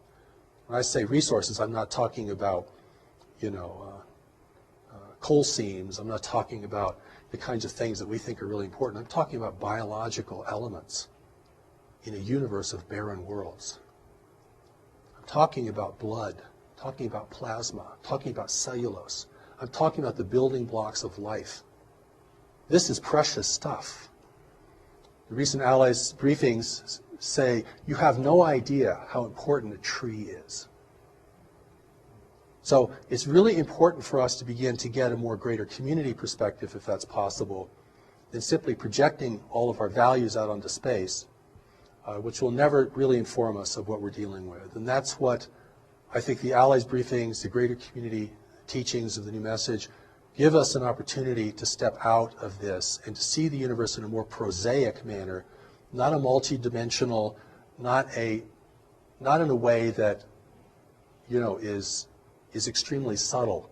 When I say resources, I'm not talking about, coal seams. I'm not talking about the kinds of things that we think are really important. I'm talking about biological elements in a universe of barren worlds. I'm talking about blood, talking about plasma, talking about cellulose. I'm talking about the building blocks of life. This is precious stuff. The recent Allies briefings say, you have no idea how important a tree is. So it's really important for us to begin to get a more greater community perspective, if that's possible, than simply projecting all of our values out onto space, which will never really inform us of what we're dealing with. And that's what I think the Allies briefings, the greater community teachings of the new message, give us an opportunity to step out of this and to see the universe in a more prosaic manner, not a multidimensional, not in a way that, is extremely subtle,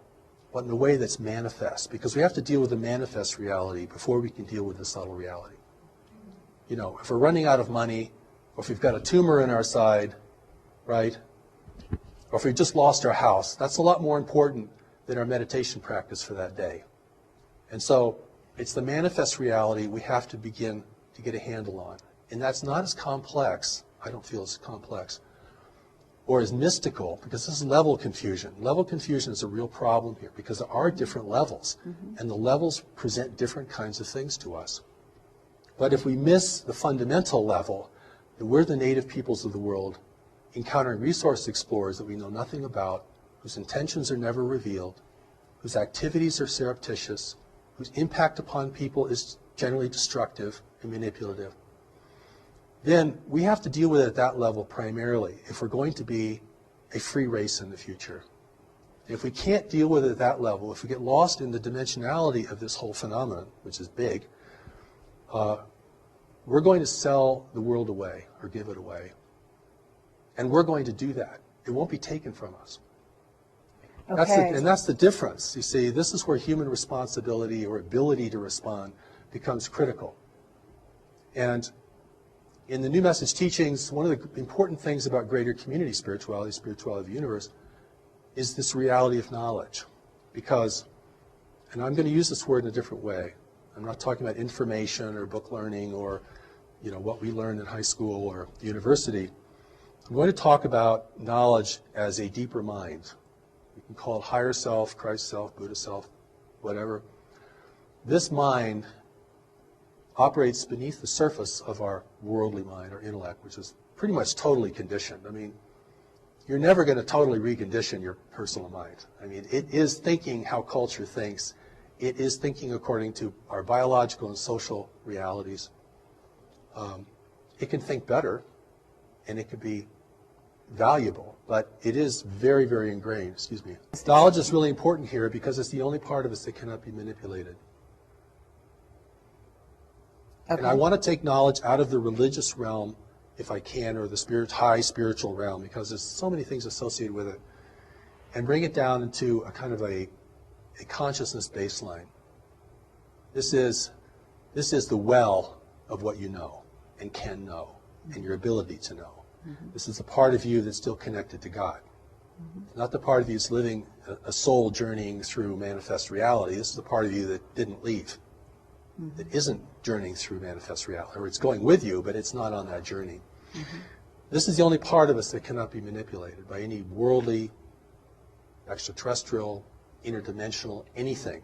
but in a way that's manifest, because we have to deal with the manifest reality before we can deal with the subtle reality. If we're running out of money, or if we've got a tumor in our side, right, or if we've just lost our house, that's a lot more important than our meditation practice for that day. And so it's the manifest reality we have to begin to get a handle on. And that's not as complex, I don't feel as complex, or as mystical, because this is level confusion. Level confusion is a real problem here, because there are different levels, and the levels present different kinds of things to us. But if we miss the fundamental level, that we're the native peoples of the world, encountering resource explorers that we know nothing about, whose intentions are never revealed, whose activities are surreptitious, whose impact upon people is generally destructive and manipulative, then we have to deal with it at that level primarily if we're going to be a free race in the future. If we can't deal with it at that level, if we get lost in the dimensionality of this whole phenomenon, which is big, we're going to sell the world away or give it away. And we're going to do that. It won't be taken from us. Okay. That's the difference. You see, this is where human responsibility or ability to respond becomes critical. And in the New Message teachings, one of the important things about greater community spirituality, spirituality of the universe, is this reality of knowledge. Because, and I'm going to use this word in a different way. I'm not talking about information or book learning or what we learned in high school or university. I'm going to talk about knowledge as a deeper mind. We can call it higher self, Christ self, Buddha self, whatever. This mind operates beneath the surface of our worldly mind, our intellect, which is pretty much totally conditioned. I mean, you're never going to totally recondition your personal mind. I mean, it is thinking how culture thinks. It is thinking according to our biological and social realities. It can think better, and it can be valuable, but it is very, very ingrained. Excuse me. Knowledge is really important here because it's the only part of us that cannot be manipulated. Okay. And I want to take knowledge out of the religious realm, if I can, or the high spiritual realm, because there's so many things associated with it, and bring it down into a kind of a consciousness baseline. This is the well of what you know and can know, and your ability to know. Mm-hmm. This is the part of you that's still connected to God. Not the part of you that's living a soul journeying through manifest reality. This is the part of you that didn't leave, that isn't journeying through manifest reality, or it's going with you, but it's not on that journey. This is the only part of us that cannot be manipulated by any worldly, extraterrestrial, interdimensional, anything.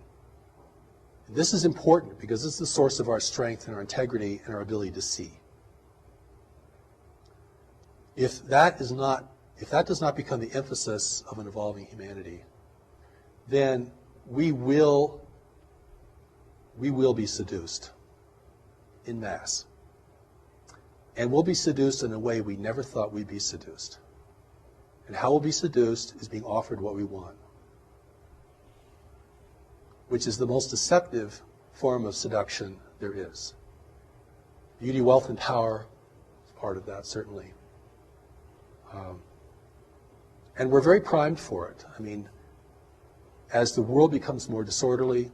And this is important because this is the source of our strength and our integrity and our ability to see. If that does not become the emphasis of an evolving humanity, then we will be seduced en masse. And we'll be seduced in a way we never thought we'd be seduced. And how we'll be seduced is being offered what we want, which is the most deceptive form of seduction there is. Beauty, wealth, and power is part of that, certainly. And we're very primed for it. I mean, as the world becomes more disorderly,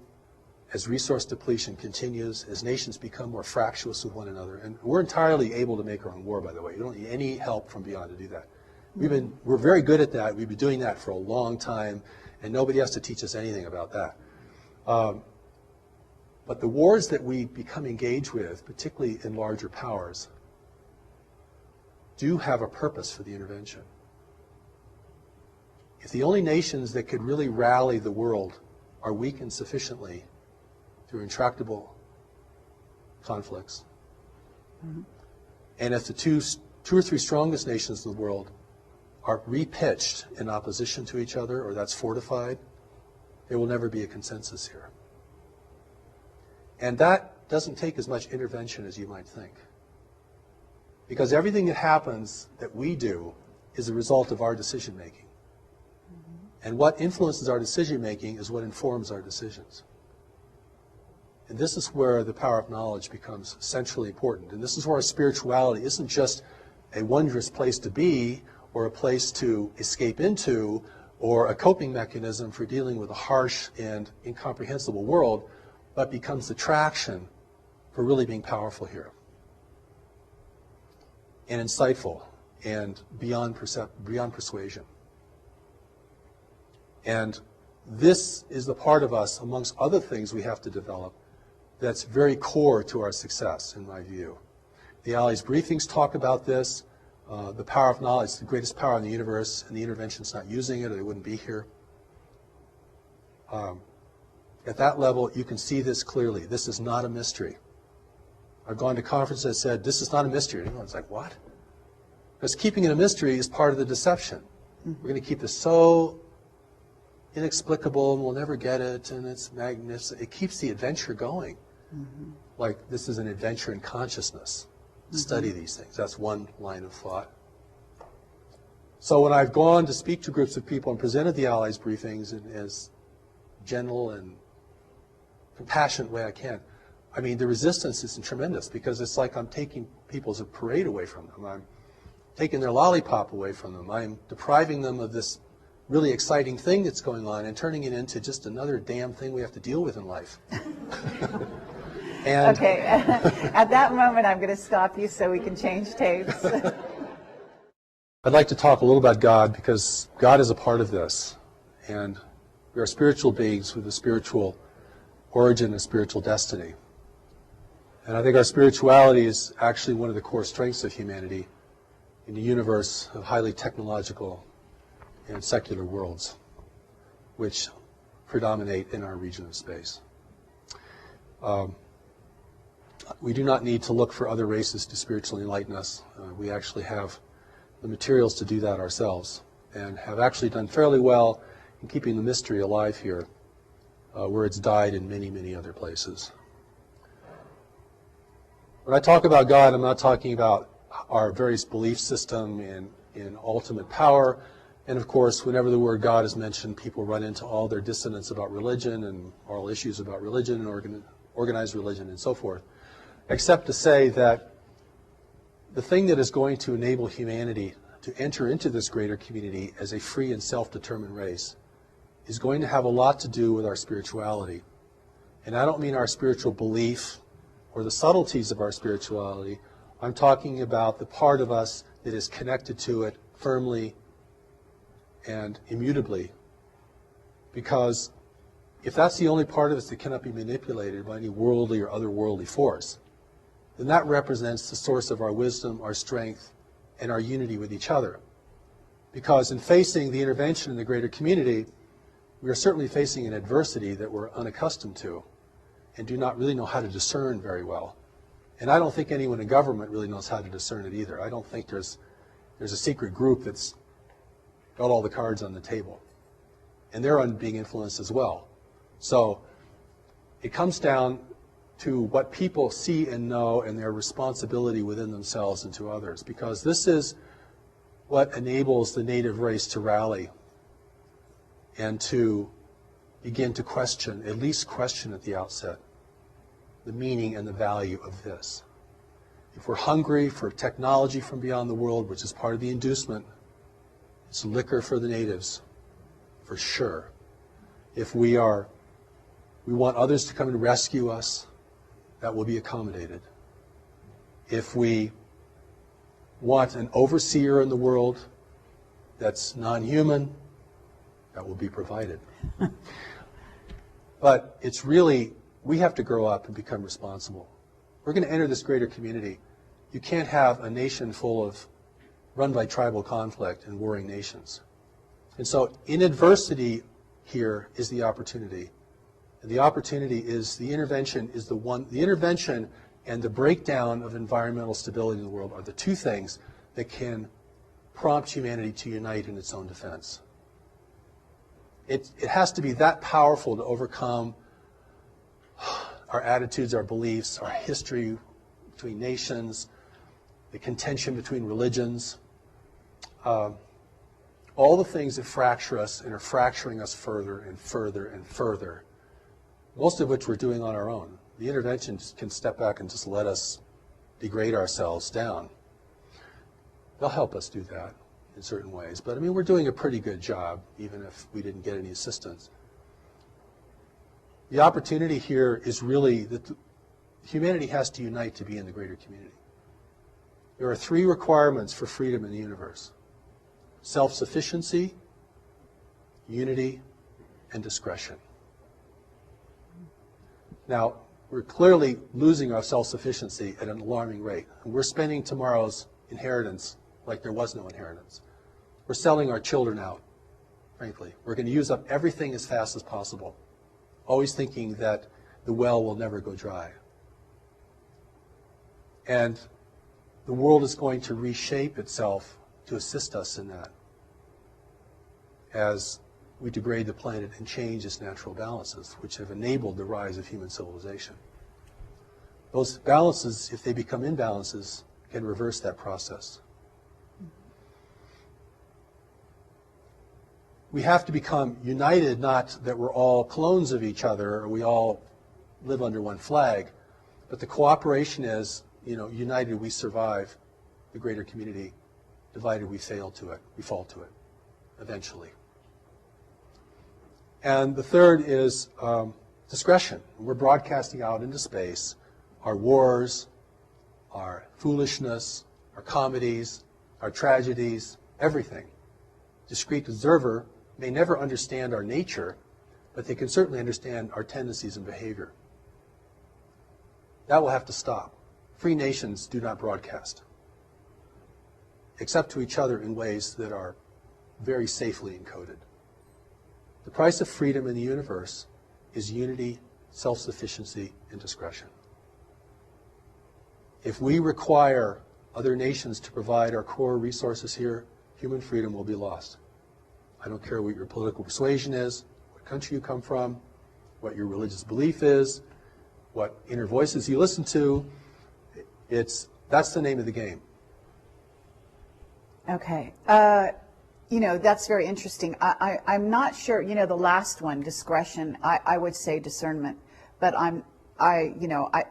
as resource depletion continues, as nations become more fractious with one another, and we're entirely able to make our own war, by the way. You don't need any help from beyond to do that. We're very good at that. We've been doing that for a long time, and nobody has to teach us anything about that. But the wars that we become engaged with, particularly in larger powers, do have a purpose for the intervention. If the only nations that could really rally the world are weakened sufficiently through intractable conflicts, and if the two or three strongest nations in the world are repitched in opposition to each other, or that's fortified, there will never be a consensus here. And that doesn't take as much intervention as you might think. Because everything that happens that we do is a result of our decision making. And what influences our decision making is what informs our decisions. And this is where the power of knowledge becomes centrally important. And this is where our spirituality isn't just a wondrous place to be, or a place to escape into, or a coping mechanism for dealing with a harsh and incomprehensible world, but becomes the traction for really being powerful here, and insightful, and beyond persuasion. And this is the part of us, amongst other things we have to develop, that's very core to our success, in my view. The Allies Briefings talk about this. The power of knowledge is the greatest power in the universe, and the intervention's not using it, or they wouldn't be here. At that level, you can see this clearly. This is not a mystery. I've gone to conferences that said, this is not a mystery. And everyone's like, what? Because keeping it a mystery is part of the deception. We're going to keep this so inexplicable, and we'll never get it, and it's magnificent. It keeps the adventure going. Like, this is an adventure in consciousness. Study these things. That's one line of thought. So when I've gone to speak to groups of people and presented the Allies Briefings in as gentle and compassionate way I can, I mean, the resistance is tremendous, because it's like I'm taking people's parade away from them. I'm taking their lollipop away from them. I'm depriving them of this really exciting thing that's going on and turning it into just another damn thing we have to deal with in life. And okay, at that moment I'm going to stop you so we can change tapes. I'd like to talk a little about God, because God is a part of this. And we are spiritual beings with a spiritual origin and spiritual destiny. And I think our spirituality is actually one of the core strengths of humanity in the universe of highly technological and secular worlds, which predominate in our region of space. We do not need to look for other races to spiritually enlighten us. We actually have the materials to do that ourselves, and have actually done fairly well in keeping the mystery alive here, where it's died in many, many other places. When I talk about God, I'm not talking about our various belief system in ultimate power. And of course, whenever the word God is mentioned, people run into all their dissonance about religion and moral issues about religion and organized religion and so forth, except to say that the thing that is going to enable humanity to enter into this greater community as a free and self-determined race is going to have a lot to do with our spirituality. And I don't mean our spiritual belief or the subtleties of our spirituality. I'm talking about the part of us that is connected to it firmly and immutably, because if that's the only part of us that cannot be manipulated by any worldly or otherworldly force, then that represents the source of our wisdom, our strength, and our unity with each other. Because in facing the intervention in the greater community, we are certainly facing an adversity that we're unaccustomed to and do not really know how to discern very well. And I don't think anyone in government really knows how to discern it either. I don't think there's a secret group that's got all the cards on the table. And they're being influenced as well. So it comes down to what people see and know and their responsibility within themselves and to others, because this is what enables the native race to rally and to begin to question, at least question at the outset, the meaning and the value of this. If we're hungry for technology from beyond the world, which is part of the inducement, it's liquor for the natives, for sure. If we want others to come and rescue us, that will be accommodated. If we want an overseer in the world that's non-human, that will be provided. But it's really, we have to grow up and become responsible. We're going to enter this greater community. You can't have a nation run by tribal conflict and warring nations. And so in adversity here is the opportunity. And the opportunity is the intervention and the breakdown of environmental stability in the world are the two things that can prompt humanity to unite in its own defense. It has to be that powerful to overcome our attitudes, our beliefs, our history between nations, the contention between religions, all the things that fracture us and are fracturing us further and further and further, most of which we're doing on our own. The intervention can step back and just let us degrade ourselves down. They'll help us do that in certain ways. But I mean, we're doing a pretty good job, even if we didn't get any assistance. The opportunity here is really that humanity has to unite to be in the greater community. There are three requirements for freedom in the universe: self-sufficiency, unity, and discretion. Now, we're clearly losing our self-sufficiency at an alarming rate. And we're spending tomorrow's inheritance like there was no inheritance. We're selling our children out, frankly. We're going to use up everything as fast as possible, always thinking that the well will never go dry. And the world is going to reshape itself to assist us in that as we degrade the planet and change its natural balances, which have enabled the rise of human civilization. Those balances, if they become imbalances, can reverse that process. We have to become united, not that we're all clones of each other or we all live under one flag, but the cooperation is, united we survive the greater community, divided we fall to it eventually. And the third is discretion. We're broadcasting out into space our wars, our foolishness, our comedies, our tragedies, everything. Discrete observer may never understand our nature, but they can certainly understand our tendencies and behavior. That will have to stop. Free nations do not broadcast, except to each other in ways that are very safely encoded. The price of freedom in the universe is unity, self-sufficiency, and discretion. If we require other nations to provide our core resources here, human freedom will be lost. I don't care what your political persuasion is, what country you come from, what your religious belief is, what inner voices you listen to. That's the name of the game. Okay. That's very interesting. I'm not sure, the last one, discretion, I would say discernment, but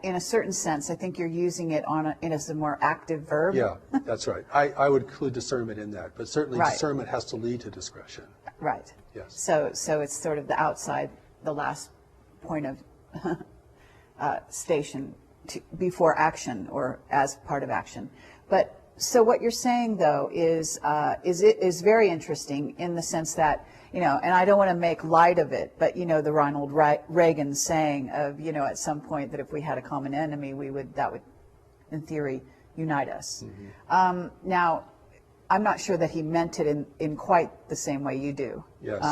in a certain sense, I think you're using it as a more active verb. Yeah, that's right. I would include discernment in that, but certainly Right. Discernment has to lead to discretion. Right. Yes. So it's sort of the outside, the last point of station before action or as part of action. But So what you're saying, though, is very interesting in the sense that, you know, and I don't want to make light of it, but, you know, the Ronald Reagan saying of, you know, at some point that if we had a common enemy, that would, in theory, unite us. Now, I'm not sure that he meant it in quite the same way you do. Yes.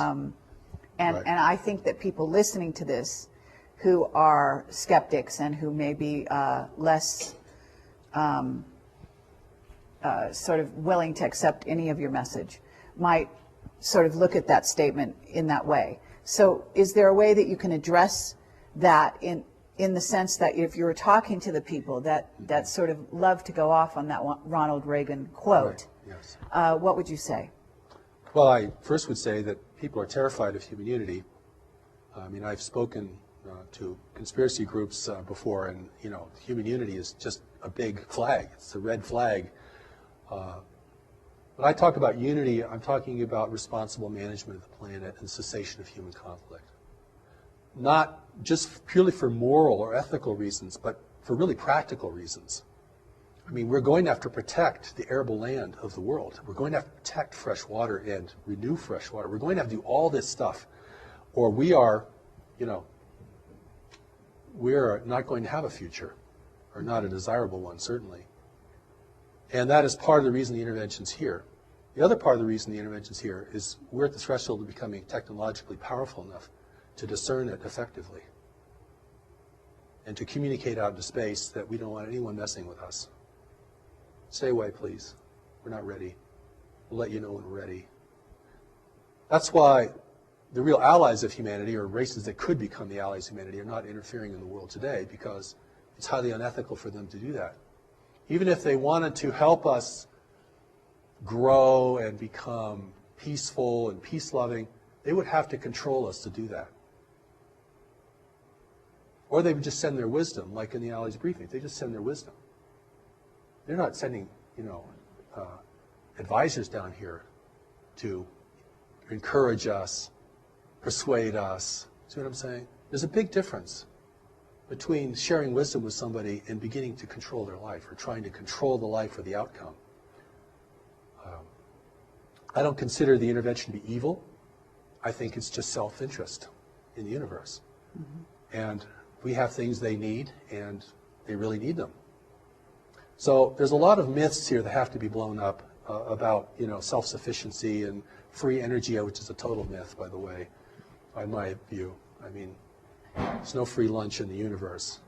And I think that people listening to this who are skeptics and who may be less sort of willing to accept any of your message might sort of look at that statement in that way. So is there a way that you can address that in the sense that if you were talking to the people that sort of love to go off on that Ronald Reagan quote, Right. Yes. What would you say? Well, I first would say that people are terrified of human unity. I mean, I've spoken to conspiracy groups before, and, you know, human unity is just a big flag. It's a red flag. When I talk about unity, I'm talking about responsible management of the planet and cessation of human conflict. Not just purely for moral or ethical reasons, but for really practical reasons. I mean, we're going to have to protect the arable land of the world. We're going to have to protect fresh water and renew fresh water. We're going to have to do all this stuff, or we are, you know, we're not going to have a future, or not a desirable one, certainly. And that is part of the reason the intervention's here. The other part of the reason the intervention's here is we're at the threshold of becoming technologically powerful enough to discern it effectively and to communicate out into space that we don't want anyone messing with us. Stay away, please. We're not ready. We'll let you know when we're ready. That's why the real allies of humanity, or races that could become the allies of humanity, are not interfering in the world today, because it's highly unethical for them to do that. Even if they wanted to help us grow and become peaceful and peace-loving, they would have to control us to do that. Or they would just send their wisdom, like in the Allies briefing. They just send their wisdom. They're not sending, you know, advisors down here to encourage us, persuade us. See what I'm saying? There's a big difference between sharing wisdom with somebody and beginning to control their life, or trying to control the life or the outcome. I don't consider the intervention to be evil. I think it's just self-interest in the universe. Mm-hmm. And we have things they need, and they really need them. So there's a lot of myths here that have to be blown up about, you know, self-sufficiency and free energy, which is a total myth, by the way, by my view. I mean, there's no free lunch in the universe.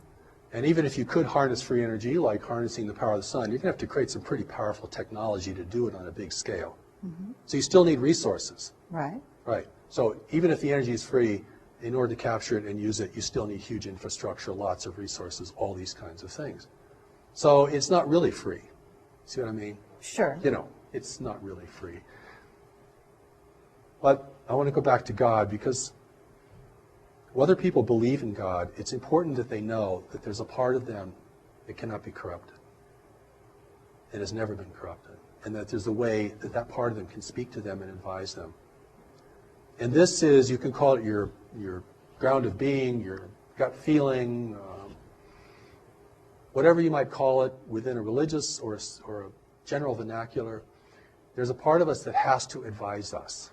And even if you could harness free energy, like harnessing the power of the sun, you're going to have to create some pretty powerful technology to do it on a big scale. Mm-hmm. So you still need resources. Right. Right. So even if the energy is free, in order to capture it and use it, you still need huge infrastructure, lots of resources, all these kinds of things. So it's not really free. See what I mean? Sure. You know, it's not really free. But I want to go back to God, because whether people believe in God, it's important that they know that there's a part of them that cannot be corrupted. It has never been corrupted. And that there's a way that that part of them can speak to them and advise them. And this is, you can call it your ground of being, your gut feeling, whatever you might call it within a religious or a general vernacular. There's a part of us that has to advise us.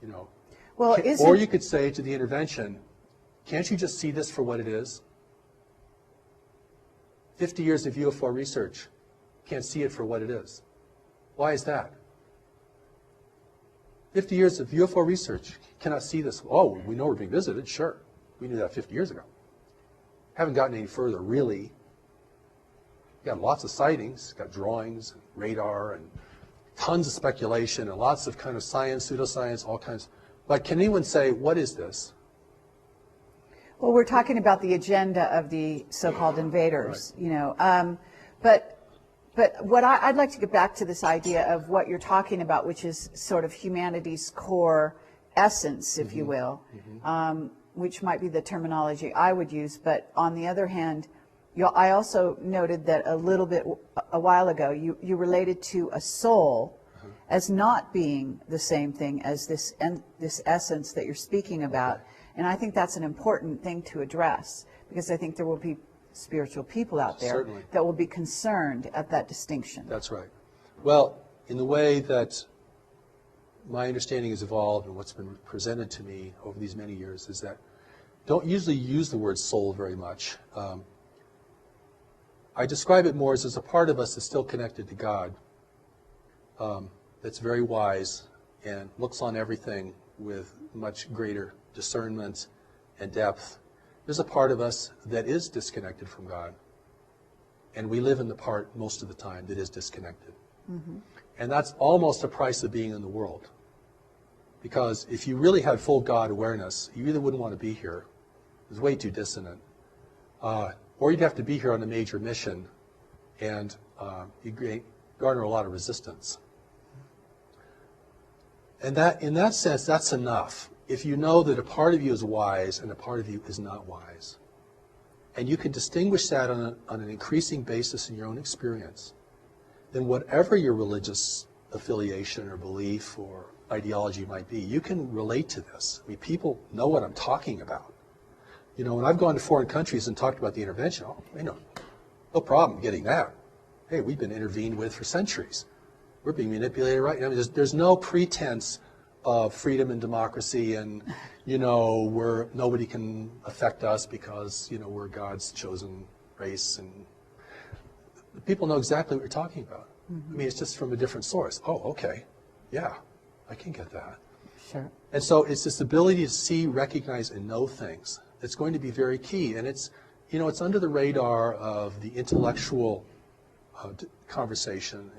You know. Well, or you could say to the intervention, can't you just see this for what it is? 50 years of UFO research, can't see it for what it is. Why is that? 50 years of UFO research, cannot see this. Oh, we know we're being visited, sure. We knew that 50 years ago. Haven't gotten any further, really. Got lots of sightings, got drawings, and radar, and tons of speculation, and lots of kind of science, pseudoscience, all kinds. But can anyone say, what is this? Well, we're talking about the agenda of the so-called invaders, right. You know. But what I'd like to get back to this idea of what you're talking about, which is sort of humanity's core essence, if you will, which might be the terminology I would use. But on the other hand, I also noted that a while ago, you related to a soul as not being the same thing as this essence that you're speaking about. Okay. And I think that's an important thing to address, because I think there will be spiritual people out there Certainly. that will be concerned at that distinction. That's right. Well, in the way that my understanding has evolved and what's been presented to me over these many years is that don't usually use the word soul very much. I describe it more as a part of us that's still connected to God, that's very wise and looks on everything with much greater discernment and depth. There's a part of us that is disconnected from God, and we live in the part most of the time that is disconnected. Mm-hmm. And that's almost a price of being in the world. Because if you really had full God awareness, you either wouldn't want to be here. It's way too dissonant. Or you'd have to be here on a major mission, and you'd garner a lot of resistance. And that, in that sense, that's enough. If you know that a part of you is wise and a part of you is not wise, and you can distinguish that on an increasing basis in your own experience, then whatever your religious affiliation or belief or ideology might be, you can relate to this. I mean, people know what I'm talking about. You know, when I've gone to foreign countries and talked about the intervention, no problem getting that. Hey, we've been intervened with for centuries. We're being manipulated right now. I mean, there's no pretense of freedom and democracy and, nobody can affect us because, we're God's chosen race. And people know exactly what you're talking about. Mm-hmm. I mean, it's just from a different source. Oh, okay. Yeah, I can get that. Sure. And so it's this ability to see, recognize, and know things that's going to be very key. And it's, it's under the radar of the intellectual conversation.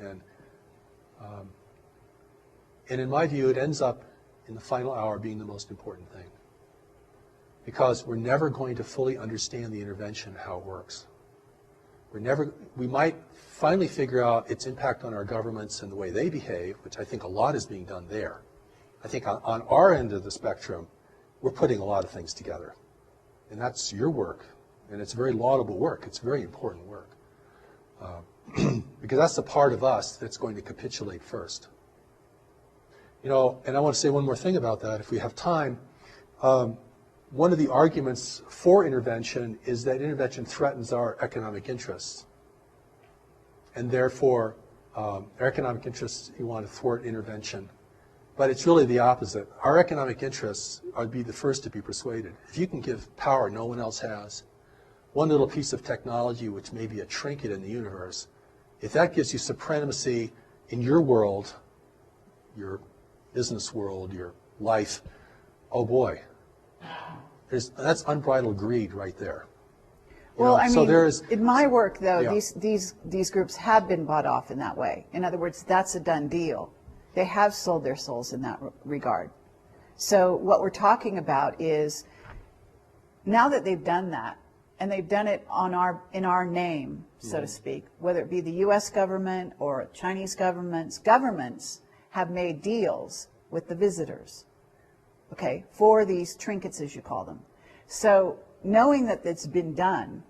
And in my view, it ends up in the final hour being the most important thing. Because we're never going to fully understand the intervention, how it works. We might finally figure out its impact on our governments and the way they behave, which I think a lot is being done there. I think on our end of the spectrum, we're putting a lot of things together. And that's your work. And it's very laudable work. It's very important work. Because that's the part of us that's going to capitulate first. And I want to say one more thing about that, if we have time. One of the arguments for intervention is that intervention threatens our economic interests. And therefore, our economic interests, you want to thwart intervention. But it's really the opposite. Our economic interests would be the first to be persuaded. If you can give power no one else has, one little piece of technology, which may be a trinket in the universe, if that gives you supremacy in your world, your business world, your life, oh boy, that's unbridled greed right there. Well, I mean, there's, in my work, though, yeah. these groups have been bought off in that way. In other words, that's a done deal. They have sold their souls in that regard. So what we're talking about is, now that they've done that, and they've done it in our name, so to speak, whether it be the U.S. government or Chinese governments have made deals with the visitors, okay, for these trinkets, as you call them. So knowing that it's been done,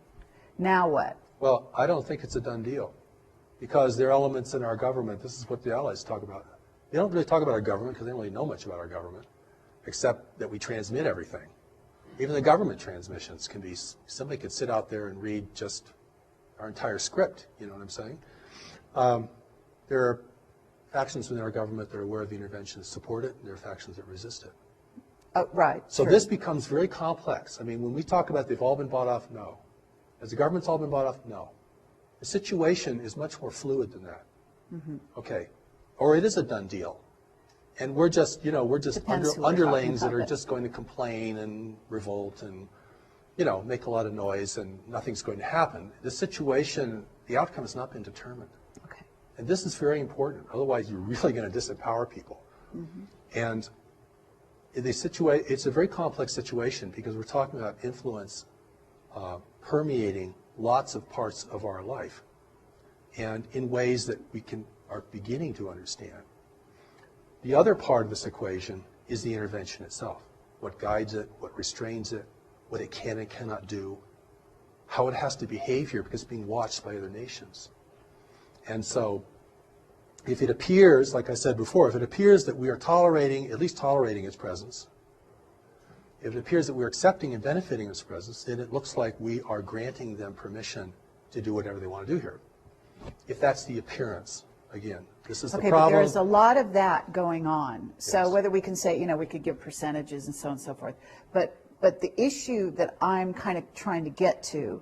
now what? Well, I don't think it's a done deal, because there are elements in our government. This is what the Allies talk about. They don't really talk about our government because they don't really know much about our government, except that we transmit everything. Even the government transmissions can be, somebody could sit out there and read just our entire script, you know what I'm saying? There are factions within our government that are aware of the intervention that support it, and there are factions that resist it. Right. So true. this becomes very complex. I mean, when we talk about they've all been bought off, no. Has the government's all been bought off? No. The situation is much more fluid than that. Mm-hmm. Okay. Or it is a done deal. And we're just, underlings that are just going to complain and revolt and, make a lot of noise, and nothing's going to happen. The situation, the outcome has not been determined. Okay. And this is very important. Otherwise, you're really going to disempower people. Mm-hmm. And it's a very complex situation, because we're talking about influence permeating lots of parts of our life, and in ways that we are beginning to understand. The other part of this equation is the intervention itself. What guides it, what restrains it, what it can and cannot do, how it has to behave here because it's being watched by other nations. And so if it appears, like I said before, if it appears that we are at least tolerating its presence, if it appears that we're accepting and benefiting this presence, then it looks like we are granting them permission to do whatever they want to do here. If that's the appearance, again, this is the problem. Okay, but there's a lot of that going on. So Yes. whether we can say, you know, we could give percentages and so on and so forth, but the issue that I'm kind of trying to get to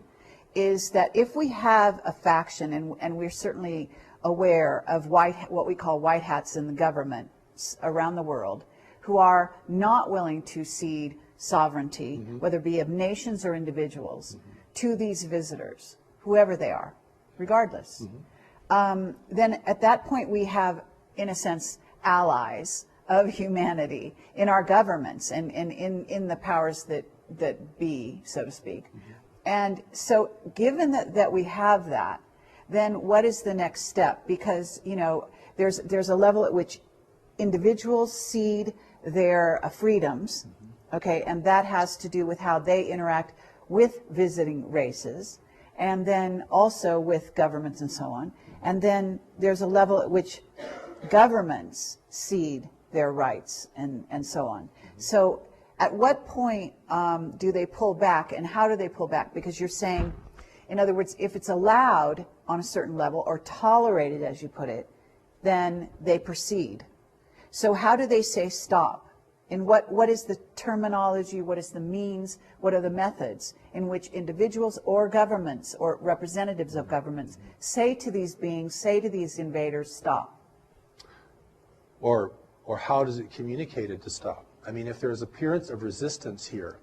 is that if we have a faction, and we're certainly aware of what we call white hats in the government around the world, who are not willing to cede sovereignty, whether it be of nations or individuals, to these visitors, whoever they are, regardless. Then at that point we have, in a sense, allies of humanity in our governments and in the powers that be, so to speak. And so given that we have that, then what is the next step? Because, you know, there's a level at which individuals cede their freedoms, okay, and that has to do with how they interact with visiting races, and then also with governments and so on. And then there's a level at which governments cede their rights and so on. So at what point do they pull back, and how do they pull back? Because you're saying, in other words, if it's allowed on a certain level or tolerated, as you put it, then they proceed. So how do they say stop? And what is the terminology, what is the means, what are the methods in which individuals or governments or representatives of governments say to these beings, say to these invaders, stop? Or how does it communicate it to stop? I mean, if there's appearance of resistance here,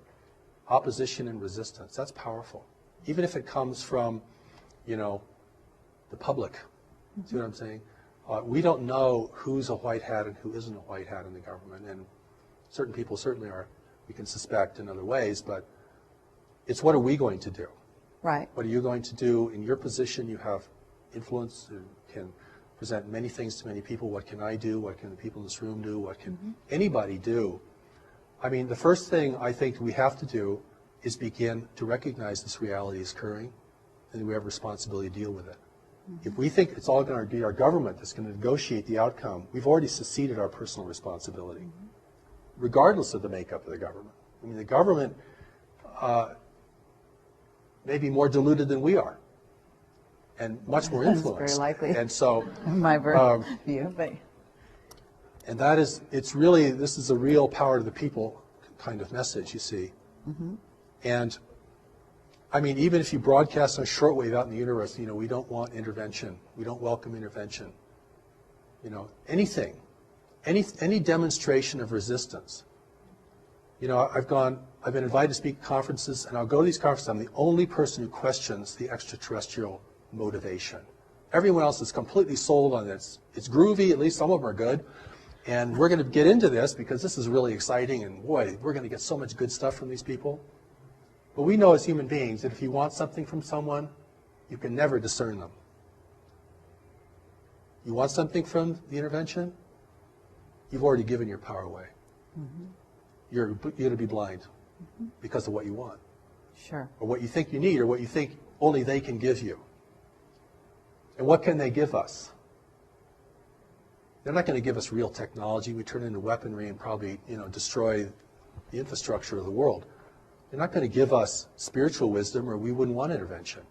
opposition and resistance, that's powerful. Even if it comes from, you know, the public. See what I'm saying? We don't know who's a white hat and who isn't a white hat in the government, and certain people certainly are, we can suspect in other ways, but it's what are we going to do? Right. What are you going to do? In your position, you have influence and can present many things to many people. What can I do? What can the people in this room do? What can anybody do? I mean, the first thing I think we have to do is begin to recognize this reality is occurring, and we have a responsibility to deal with it. If we think it's all going to be our government that's going to negotiate the outcome, we've already seceded our personal responsibility, regardless of the makeup of the government. I mean, the government may be more diluted than we are, and much more influenced. That's very likely. And so, My view, but and that is, it's really, this is a real power to the people kind of message, you see. And I mean, even if you broadcast on shortwave out in the universe, you know, we don't want intervention. We don't welcome intervention. You know, anything, any demonstration of resistance. You know, I've been invited to speak at conferences, and I'll go to these conferences. I'm the only person who questions the extraterrestrial motivation. Everyone else is completely sold on this. It's groovy, at least some of them are good. And we're going to get into this because this is really exciting, and boy, we're going to get so much good stuff from these people. But we know as human beings that if you want something from someone, you can never discern them. You want something from the intervention, you've already given your power away. You're going to be blind because of what you want. sure. Or what you think you need, or what you think only they can give you. And what can they give us? They're not going to give us real technology. We turn into weaponry and probably, destroy the infrastructure of the world. They're not going to give us spiritual wisdom, or we wouldn't want intervention.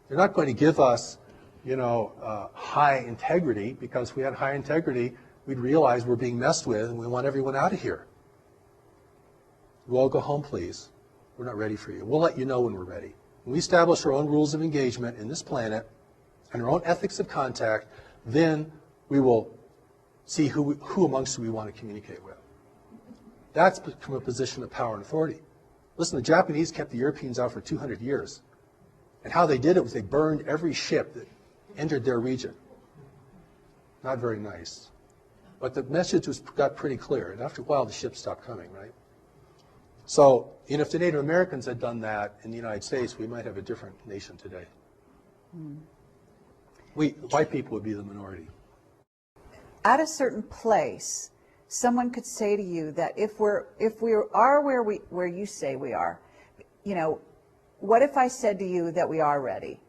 They're not going to give us, high integrity, because if we had high integrity, we'd realize we're being messed with and we want everyone out of here. You all go home, please. We're not ready for you. We'll let you know when we're ready. When we establish our own rules of engagement in this planet and our own ethics of contact, then we will see who amongst we want to communicate with. That's become a position of power and authority. Listen, the Japanese kept the Europeans out for 200 years. And how they did it was they burned every ship that entered their region. Not very nice. But the message got pretty clear. And after a while, the ships stopped coming, right? So, if the Native Americans had done that in the United States, we might have a different nation today. White people would be the minority. At a certain place, someone could say to you that if we are where you say we are, what if I said to you that we are ready?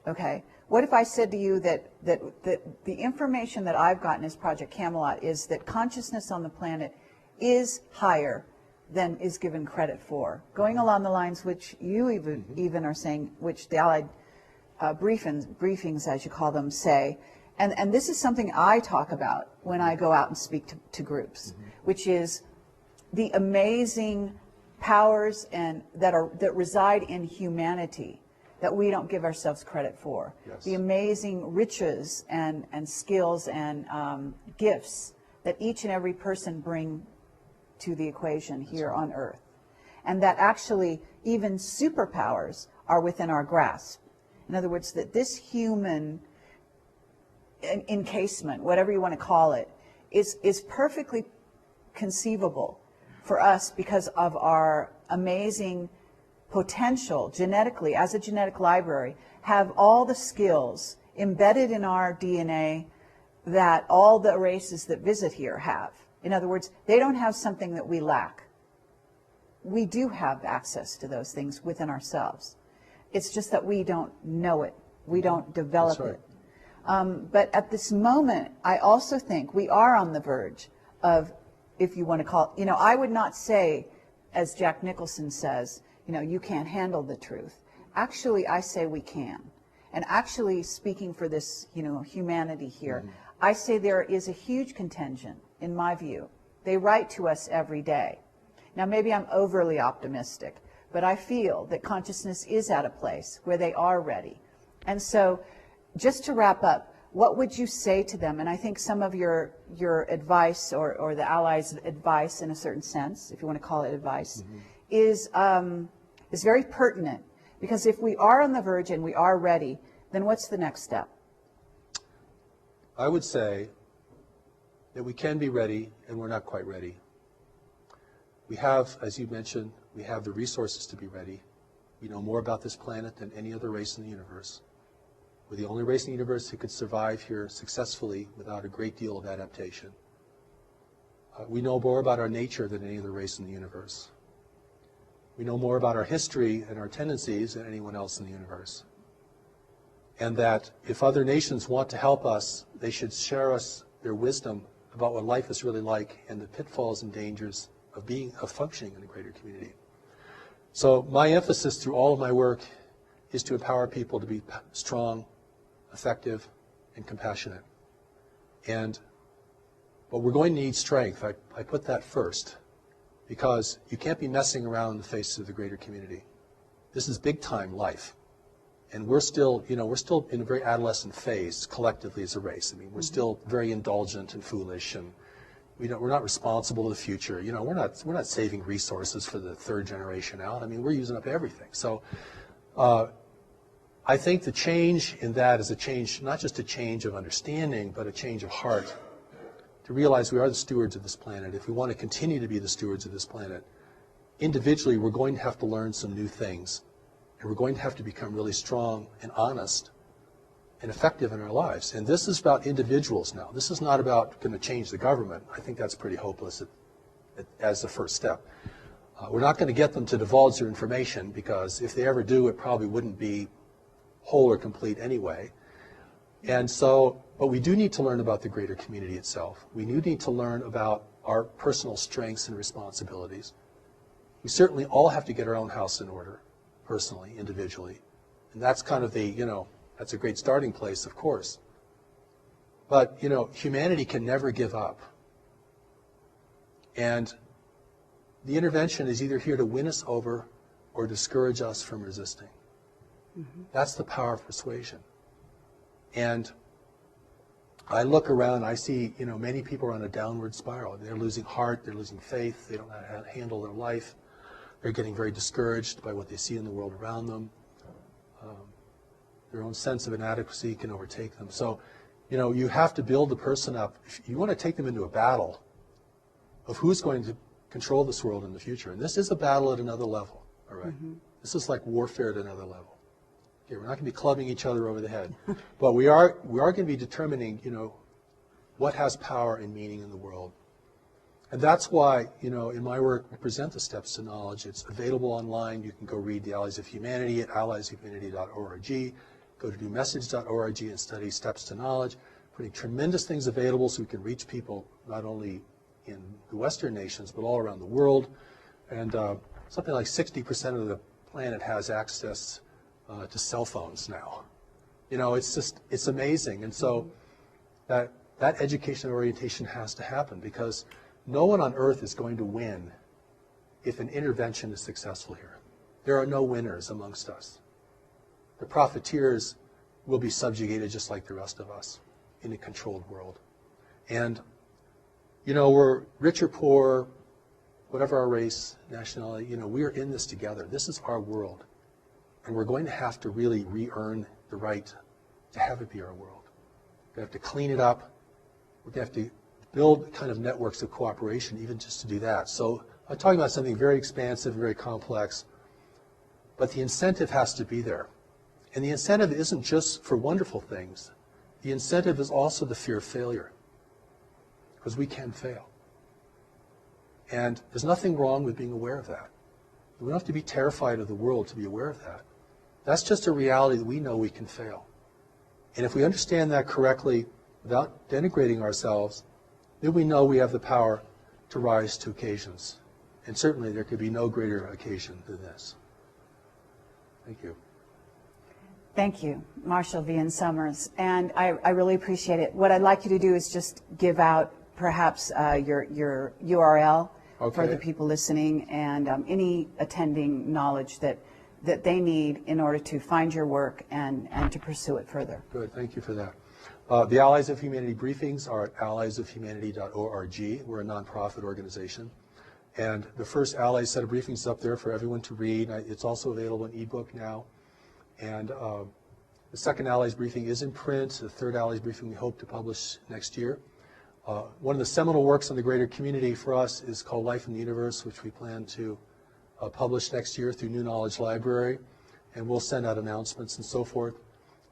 Okay. What if I said to you that the information that I've gotten as Project Camelot is that consciousness on the planet is higher than is given credit for. Going along the lines which you even are saying, which the Allied briefings, as you call them, say, and this is something I talk about when I go out and speak to groups, which is the amazing powers that reside in humanity that we don't give ourselves credit for. Yes. The amazing riches and skills and gifts that each and every person bring to the equation here on Earth. And that actually even superpowers are within our grasp. In other words, that this human encasement, whatever you want to call it, is perfectly conceivable for us because of our amazing potential genetically, as a genetic library, have all the skills embedded in our DNA that all the races that visit here have. In other words, they don't have something that we lack. We do have access to those things within ourselves. It's just that we don't know it. We don't develop it. But at this moment, I also think we are on the verge of, if you want to call it, I would not say, as Jack Nicholson says, you can't handle the truth. Actually, I say we can. And actually, speaking for this, humanity here, I say there is a huge contingent, in my view. They write to us every day. Now, maybe I'm overly optimistic, but I feel that consciousness is at a place where they are ready. And so, just to wrap up, what would you say to them? And I think some of your advice, or the Allies' advice in a certain sense, if you want to call it advice, is very pertinent. Because if we are on the verge and we are ready, then what's the next step? I would say that we can be ready, and we're not quite ready. We have, as you mentioned, we have the resources to be ready. We know more about this planet than any other race in the universe. We're the only race in the universe who could survive here successfully without a great deal of adaptation. We know more about our nature than any other race in the universe. We know more about our history and our tendencies than anyone else in the universe. And that if other nations want to help us, they should share us their wisdom about what life is really like and the pitfalls and dangers of functioning in a greater community. So my emphasis through all of my work is to empower people to be strong, effective, and compassionate. But we're going to need strength. I put that first, because you can't be messing around in the face of the greater community. This is big time life. And we're still in a very adolescent phase collectively as a race. I mean, we're still very indulgent and foolish, and we're not responsible to the future. We're not saving resources for the third generation out. I mean, we're using up everything. So I think the change in that is a change, not just a change of understanding, but a change of heart, to realize we are the stewards of this planet. If we want to continue to be the stewards of this planet, individually we're going to have to learn some new things. And we're going to have to become really strong and honest and effective in our lives. And this is about individuals now. This is not about going to change the government. I think that's pretty hopeless as the first step. We're not going to get them to divulge their information, because if they ever do, it probably wouldn't be whole or complete anyway. And so, but we do need to learn about the greater community itself. We do need to learn about our personal strengths and responsibilities. We certainly all have to get our own house in order, personally, individually. And that's kind of that's a great starting place, of course. But, humanity can never give up. And the intervention is either here to win us over or discourage us from resisting. That's the power of persuasion. And I look around, I see, many people are on a downward spiral. They're losing heart, they're losing faith, they don't know how to handle their life. They're getting very discouraged by what they see in the world around them. Their own sense of inadequacy can overtake them. So, you have to build the person up. If you want to take them into a battle of who's going to control this world in the future. And this is a battle at another level, all right? This is like warfare at another level. Okay, we're not going to be clubbing each other over the head. But we are going to be determining, what has power and meaning in the world. And that's why, in my work, we present the Steps to Knowledge. It's available online. You can go read the Allies of Humanity at alliesofhumanity.org. Go to newmessage.org and study Steps to Knowledge. Putting tremendous things available so we can reach people not only in the Western nations, but all around the world. And something like 60% of the planet has access to cell phones now. You know, it's amazing. And so that education orientation has to happen, because no one on earth is going to win if an intervention is successful here. There are no winners amongst us. The profiteers will be subjugated just like the rest of us in a controlled world. And, you know, we're rich or poor, whatever our race, nationality, you know, we're in this together. This is our world. And we're going to have to really re-earn the right to have it be our world. We have to clean it up. We're going to have to build kind of networks of cooperation even just to do that. So I'm talking about something very expansive, very complex, but the incentive has to be there. And the incentive isn't just for wonderful things. The incentive is also the fear of failure, because we can fail. And there's nothing wrong with being aware of that. We don't have to be terrified of the world to be aware of that. That's just a reality that we know we can fail. And if we understand that correctly without denigrating ourselves, then we know we have the power to rise to occasions. And certainly there could be no greater occasion than this. Thank you. Thank you, Marshall V. and Summers. And I really appreciate it. What I'd like you to do is just give out perhaps your URL for the people listening, and any attending knowledge that they need in order to find your work and to pursue it further. Good, thank you for that. The Allies of Humanity Briefings are at alliesofhumanity.org. We're a nonprofit organization. And the first Allies set of briefings is up there for everyone to read. It's also available in ebook now. And the second Allies briefing is in print. The third Allies briefing we hope to publish next year. One of the seminal works on the greater community for us is called Life in the Universe, which we plan to publish next year through New Knowledge Library. And we'll send out announcements and so forth.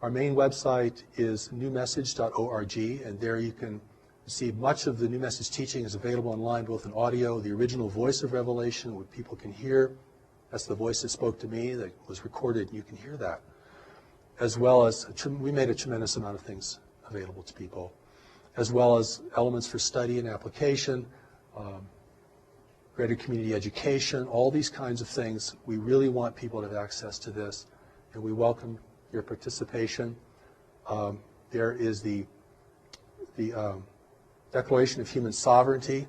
Our main website is newmessage.org, and there you can see much of the New Message teaching is available online, both in audio, the original voice of Revelation, what people can hear. That's the voice that spoke to me, that was recorded, and you can hear that. As well as, we made a tremendous amount of things available to people, as well as elements for study and application, greater community education, all these kinds of things. We really want people to have access to this, and we welcome your participation. There is the Declaration of Human Sovereignty,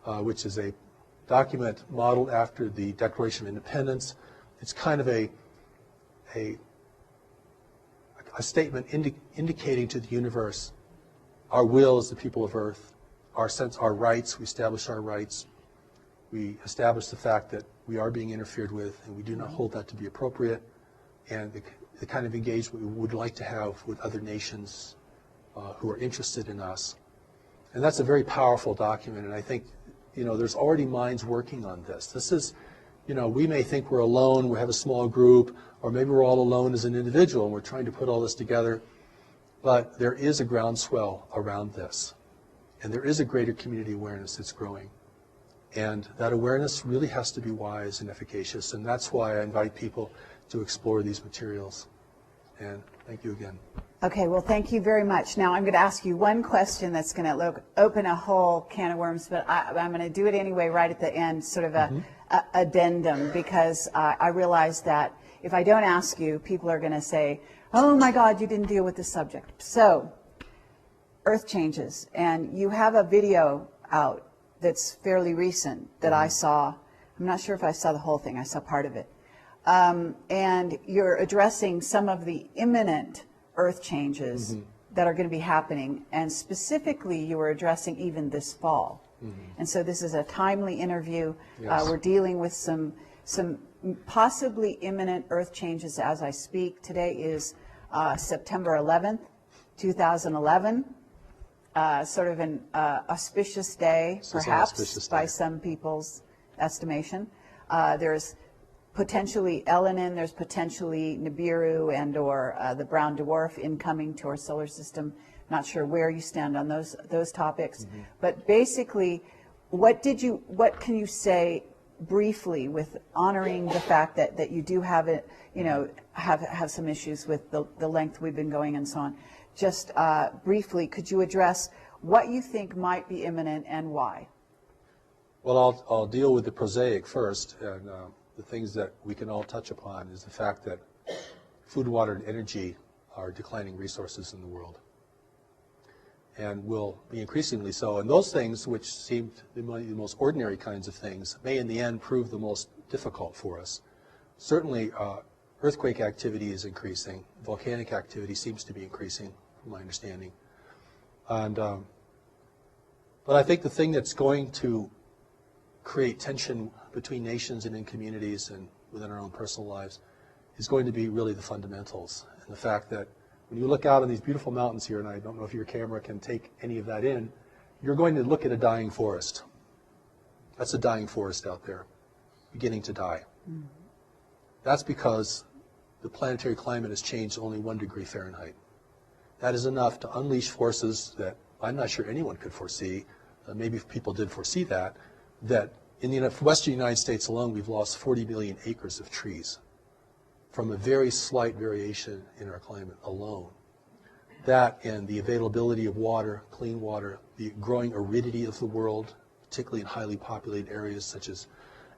which is a document modeled after the Declaration of Independence. It's kind of a statement indicating to the universe our will as the people of Earth, our rights. We establish our rights. We establish the fact that we are being interfered with, and we do not hold that to be appropriate, and the kind of engagement we would like to have with other nations who are interested in us. And that's a very powerful document, and I think, you know, there's already minds working on this. This is, you know, we may think we're alone, we have a small group, or maybe we're all alone as an individual, and we're trying to put all this together, but there is a groundswell around this, and there is a greater community awareness that's growing. And that awareness really has to be wise and efficacious, and that's why I invite people to explore these materials. And thank you again. Okay, well, thank you very much. Now, I'm going to ask you one question that's going to open a whole can of worms, but I'm going to do it anyway right at the end, sort of a addendum, because I realize that if I don't ask you, people are going to say, oh my God, you didn't deal with this subject. So, Earth changes, and you have a video out that's fairly recent that I saw. I'm not sure if I saw the whole thing. I saw part of it. And you're addressing some of the imminent Earth changes that are going to be happening, and specifically you were addressing even this fall. And so this is a timely interview. We're dealing with some possibly imminent Earth changes as I speak. Today is September 11th, 2011. Sort of an auspicious day, perhaps, by some people's estimation. There's potentially Elenin, there's potentially Nibiru and or the brown dwarf incoming to our solar system. Not sure where you stand on those topics. But basically, what can you say briefly with honoring the fact that you do have it, you know, have some issues with the length we've been going and so on. Just briefly, could you address what you think might be imminent and why? Well, I'll deal with the prosaic first, and the things that we can all touch upon is the fact that food, water, and energy are declining resources in the world, and will be increasingly so. And those things, which seem the most ordinary kinds of things, may in the end prove the most difficult for us. Certainly, earthquake activity is increasing. Volcanic activity seems to be increasing, from my understanding. And but I think the thing that's going to create tension between nations and in communities and within our own personal lives is going to be really the fundamentals. And the fact that when you look out on these beautiful mountains here, and I don't know if your camera can take any of that in, you're going to look at a dying forest. That's a dying forest out there, beginning to die. Mm-hmm. That's because the planetary climate has changed only 1 degree Fahrenheit. That is enough to unleash forces that I'm not sure anyone could foresee. Maybe if people did foresee that in the western United States alone, we've lost 40 million acres of trees from a very slight variation in our climate alone. That and the availability of water, clean water, the growing aridity of the world, particularly in highly populated areas such as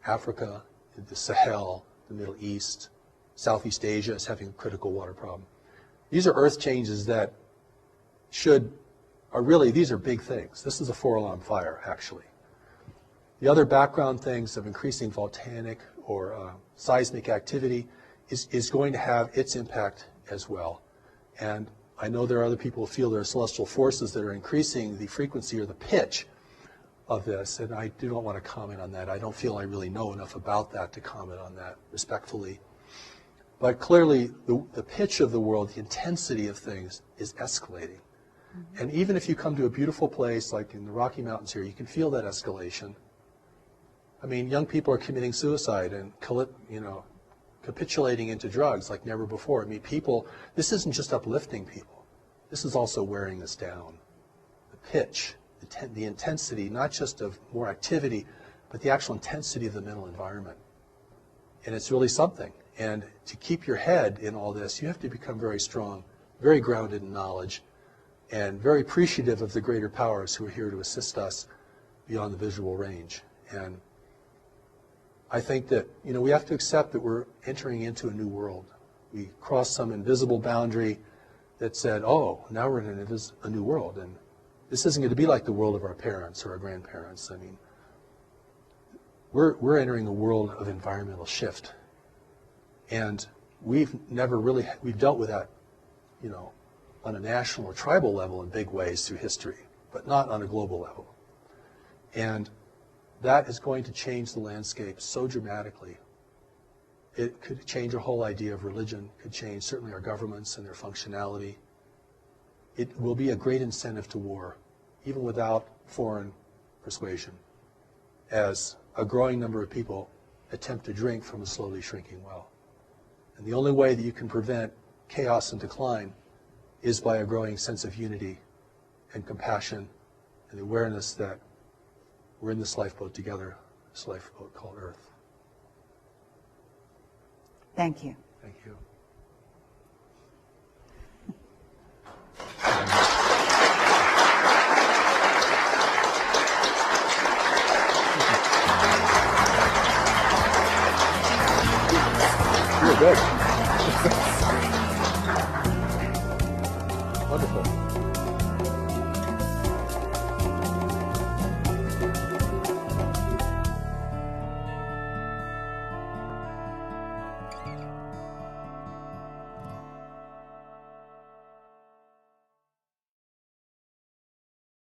Africa, the Sahel, the Middle East, Southeast Asia is having a critical water problem. These are earth changes that these are big things. This is a 4-alarm fire, actually. The other background things of increasing volcanic or seismic activity is going to have its impact as well. And I know there are other people who feel there are celestial forces that are increasing the frequency or the pitch of this, and I do not want to comment on that. I don't feel I really know enough about that to comment on that respectfully. But clearly, the pitch of the world, the intensity of things is escalating. Mm-hmm. And even if you come to a beautiful place like in the Rocky Mountains here, you can feel that escalation. I mean, young people are committing suicide and capitulating into drugs like never before. I mean, this isn't just uplifting people. This is also wearing us down. The pitch, the intensity, not just of more activity, but the actual intensity of the mental environment. And it's really something. And to keep your head in all this, you have to become very strong, very grounded in knowledge, and very appreciative of the greater powers who are here to assist us beyond the visual range. And I think that, we have to accept that we're entering into a new world. We crossed some invisible boundary that said, oh, now we're in a new world. And this isn't going to be like the world of our parents or our grandparents. I mean, we're entering a world of environmental shift. And we've dealt with that, on a national or tribal level in big ways through history, but not on a global level. And that is going to change the landscape so dramatically. It could change our whole idea of religion, could change certainly our governments and their functionality. It will be a great incentive to war, even without foreign persuasion, as a growing number of people attempt to drink from a slowly shrinking well. And the only way that you can prevent chaos and decline is by a growing sense of unity and compassion and the awareness that we're in this lifeboat together, this lifeboat called Earth. Thank you. Thank you. You're good.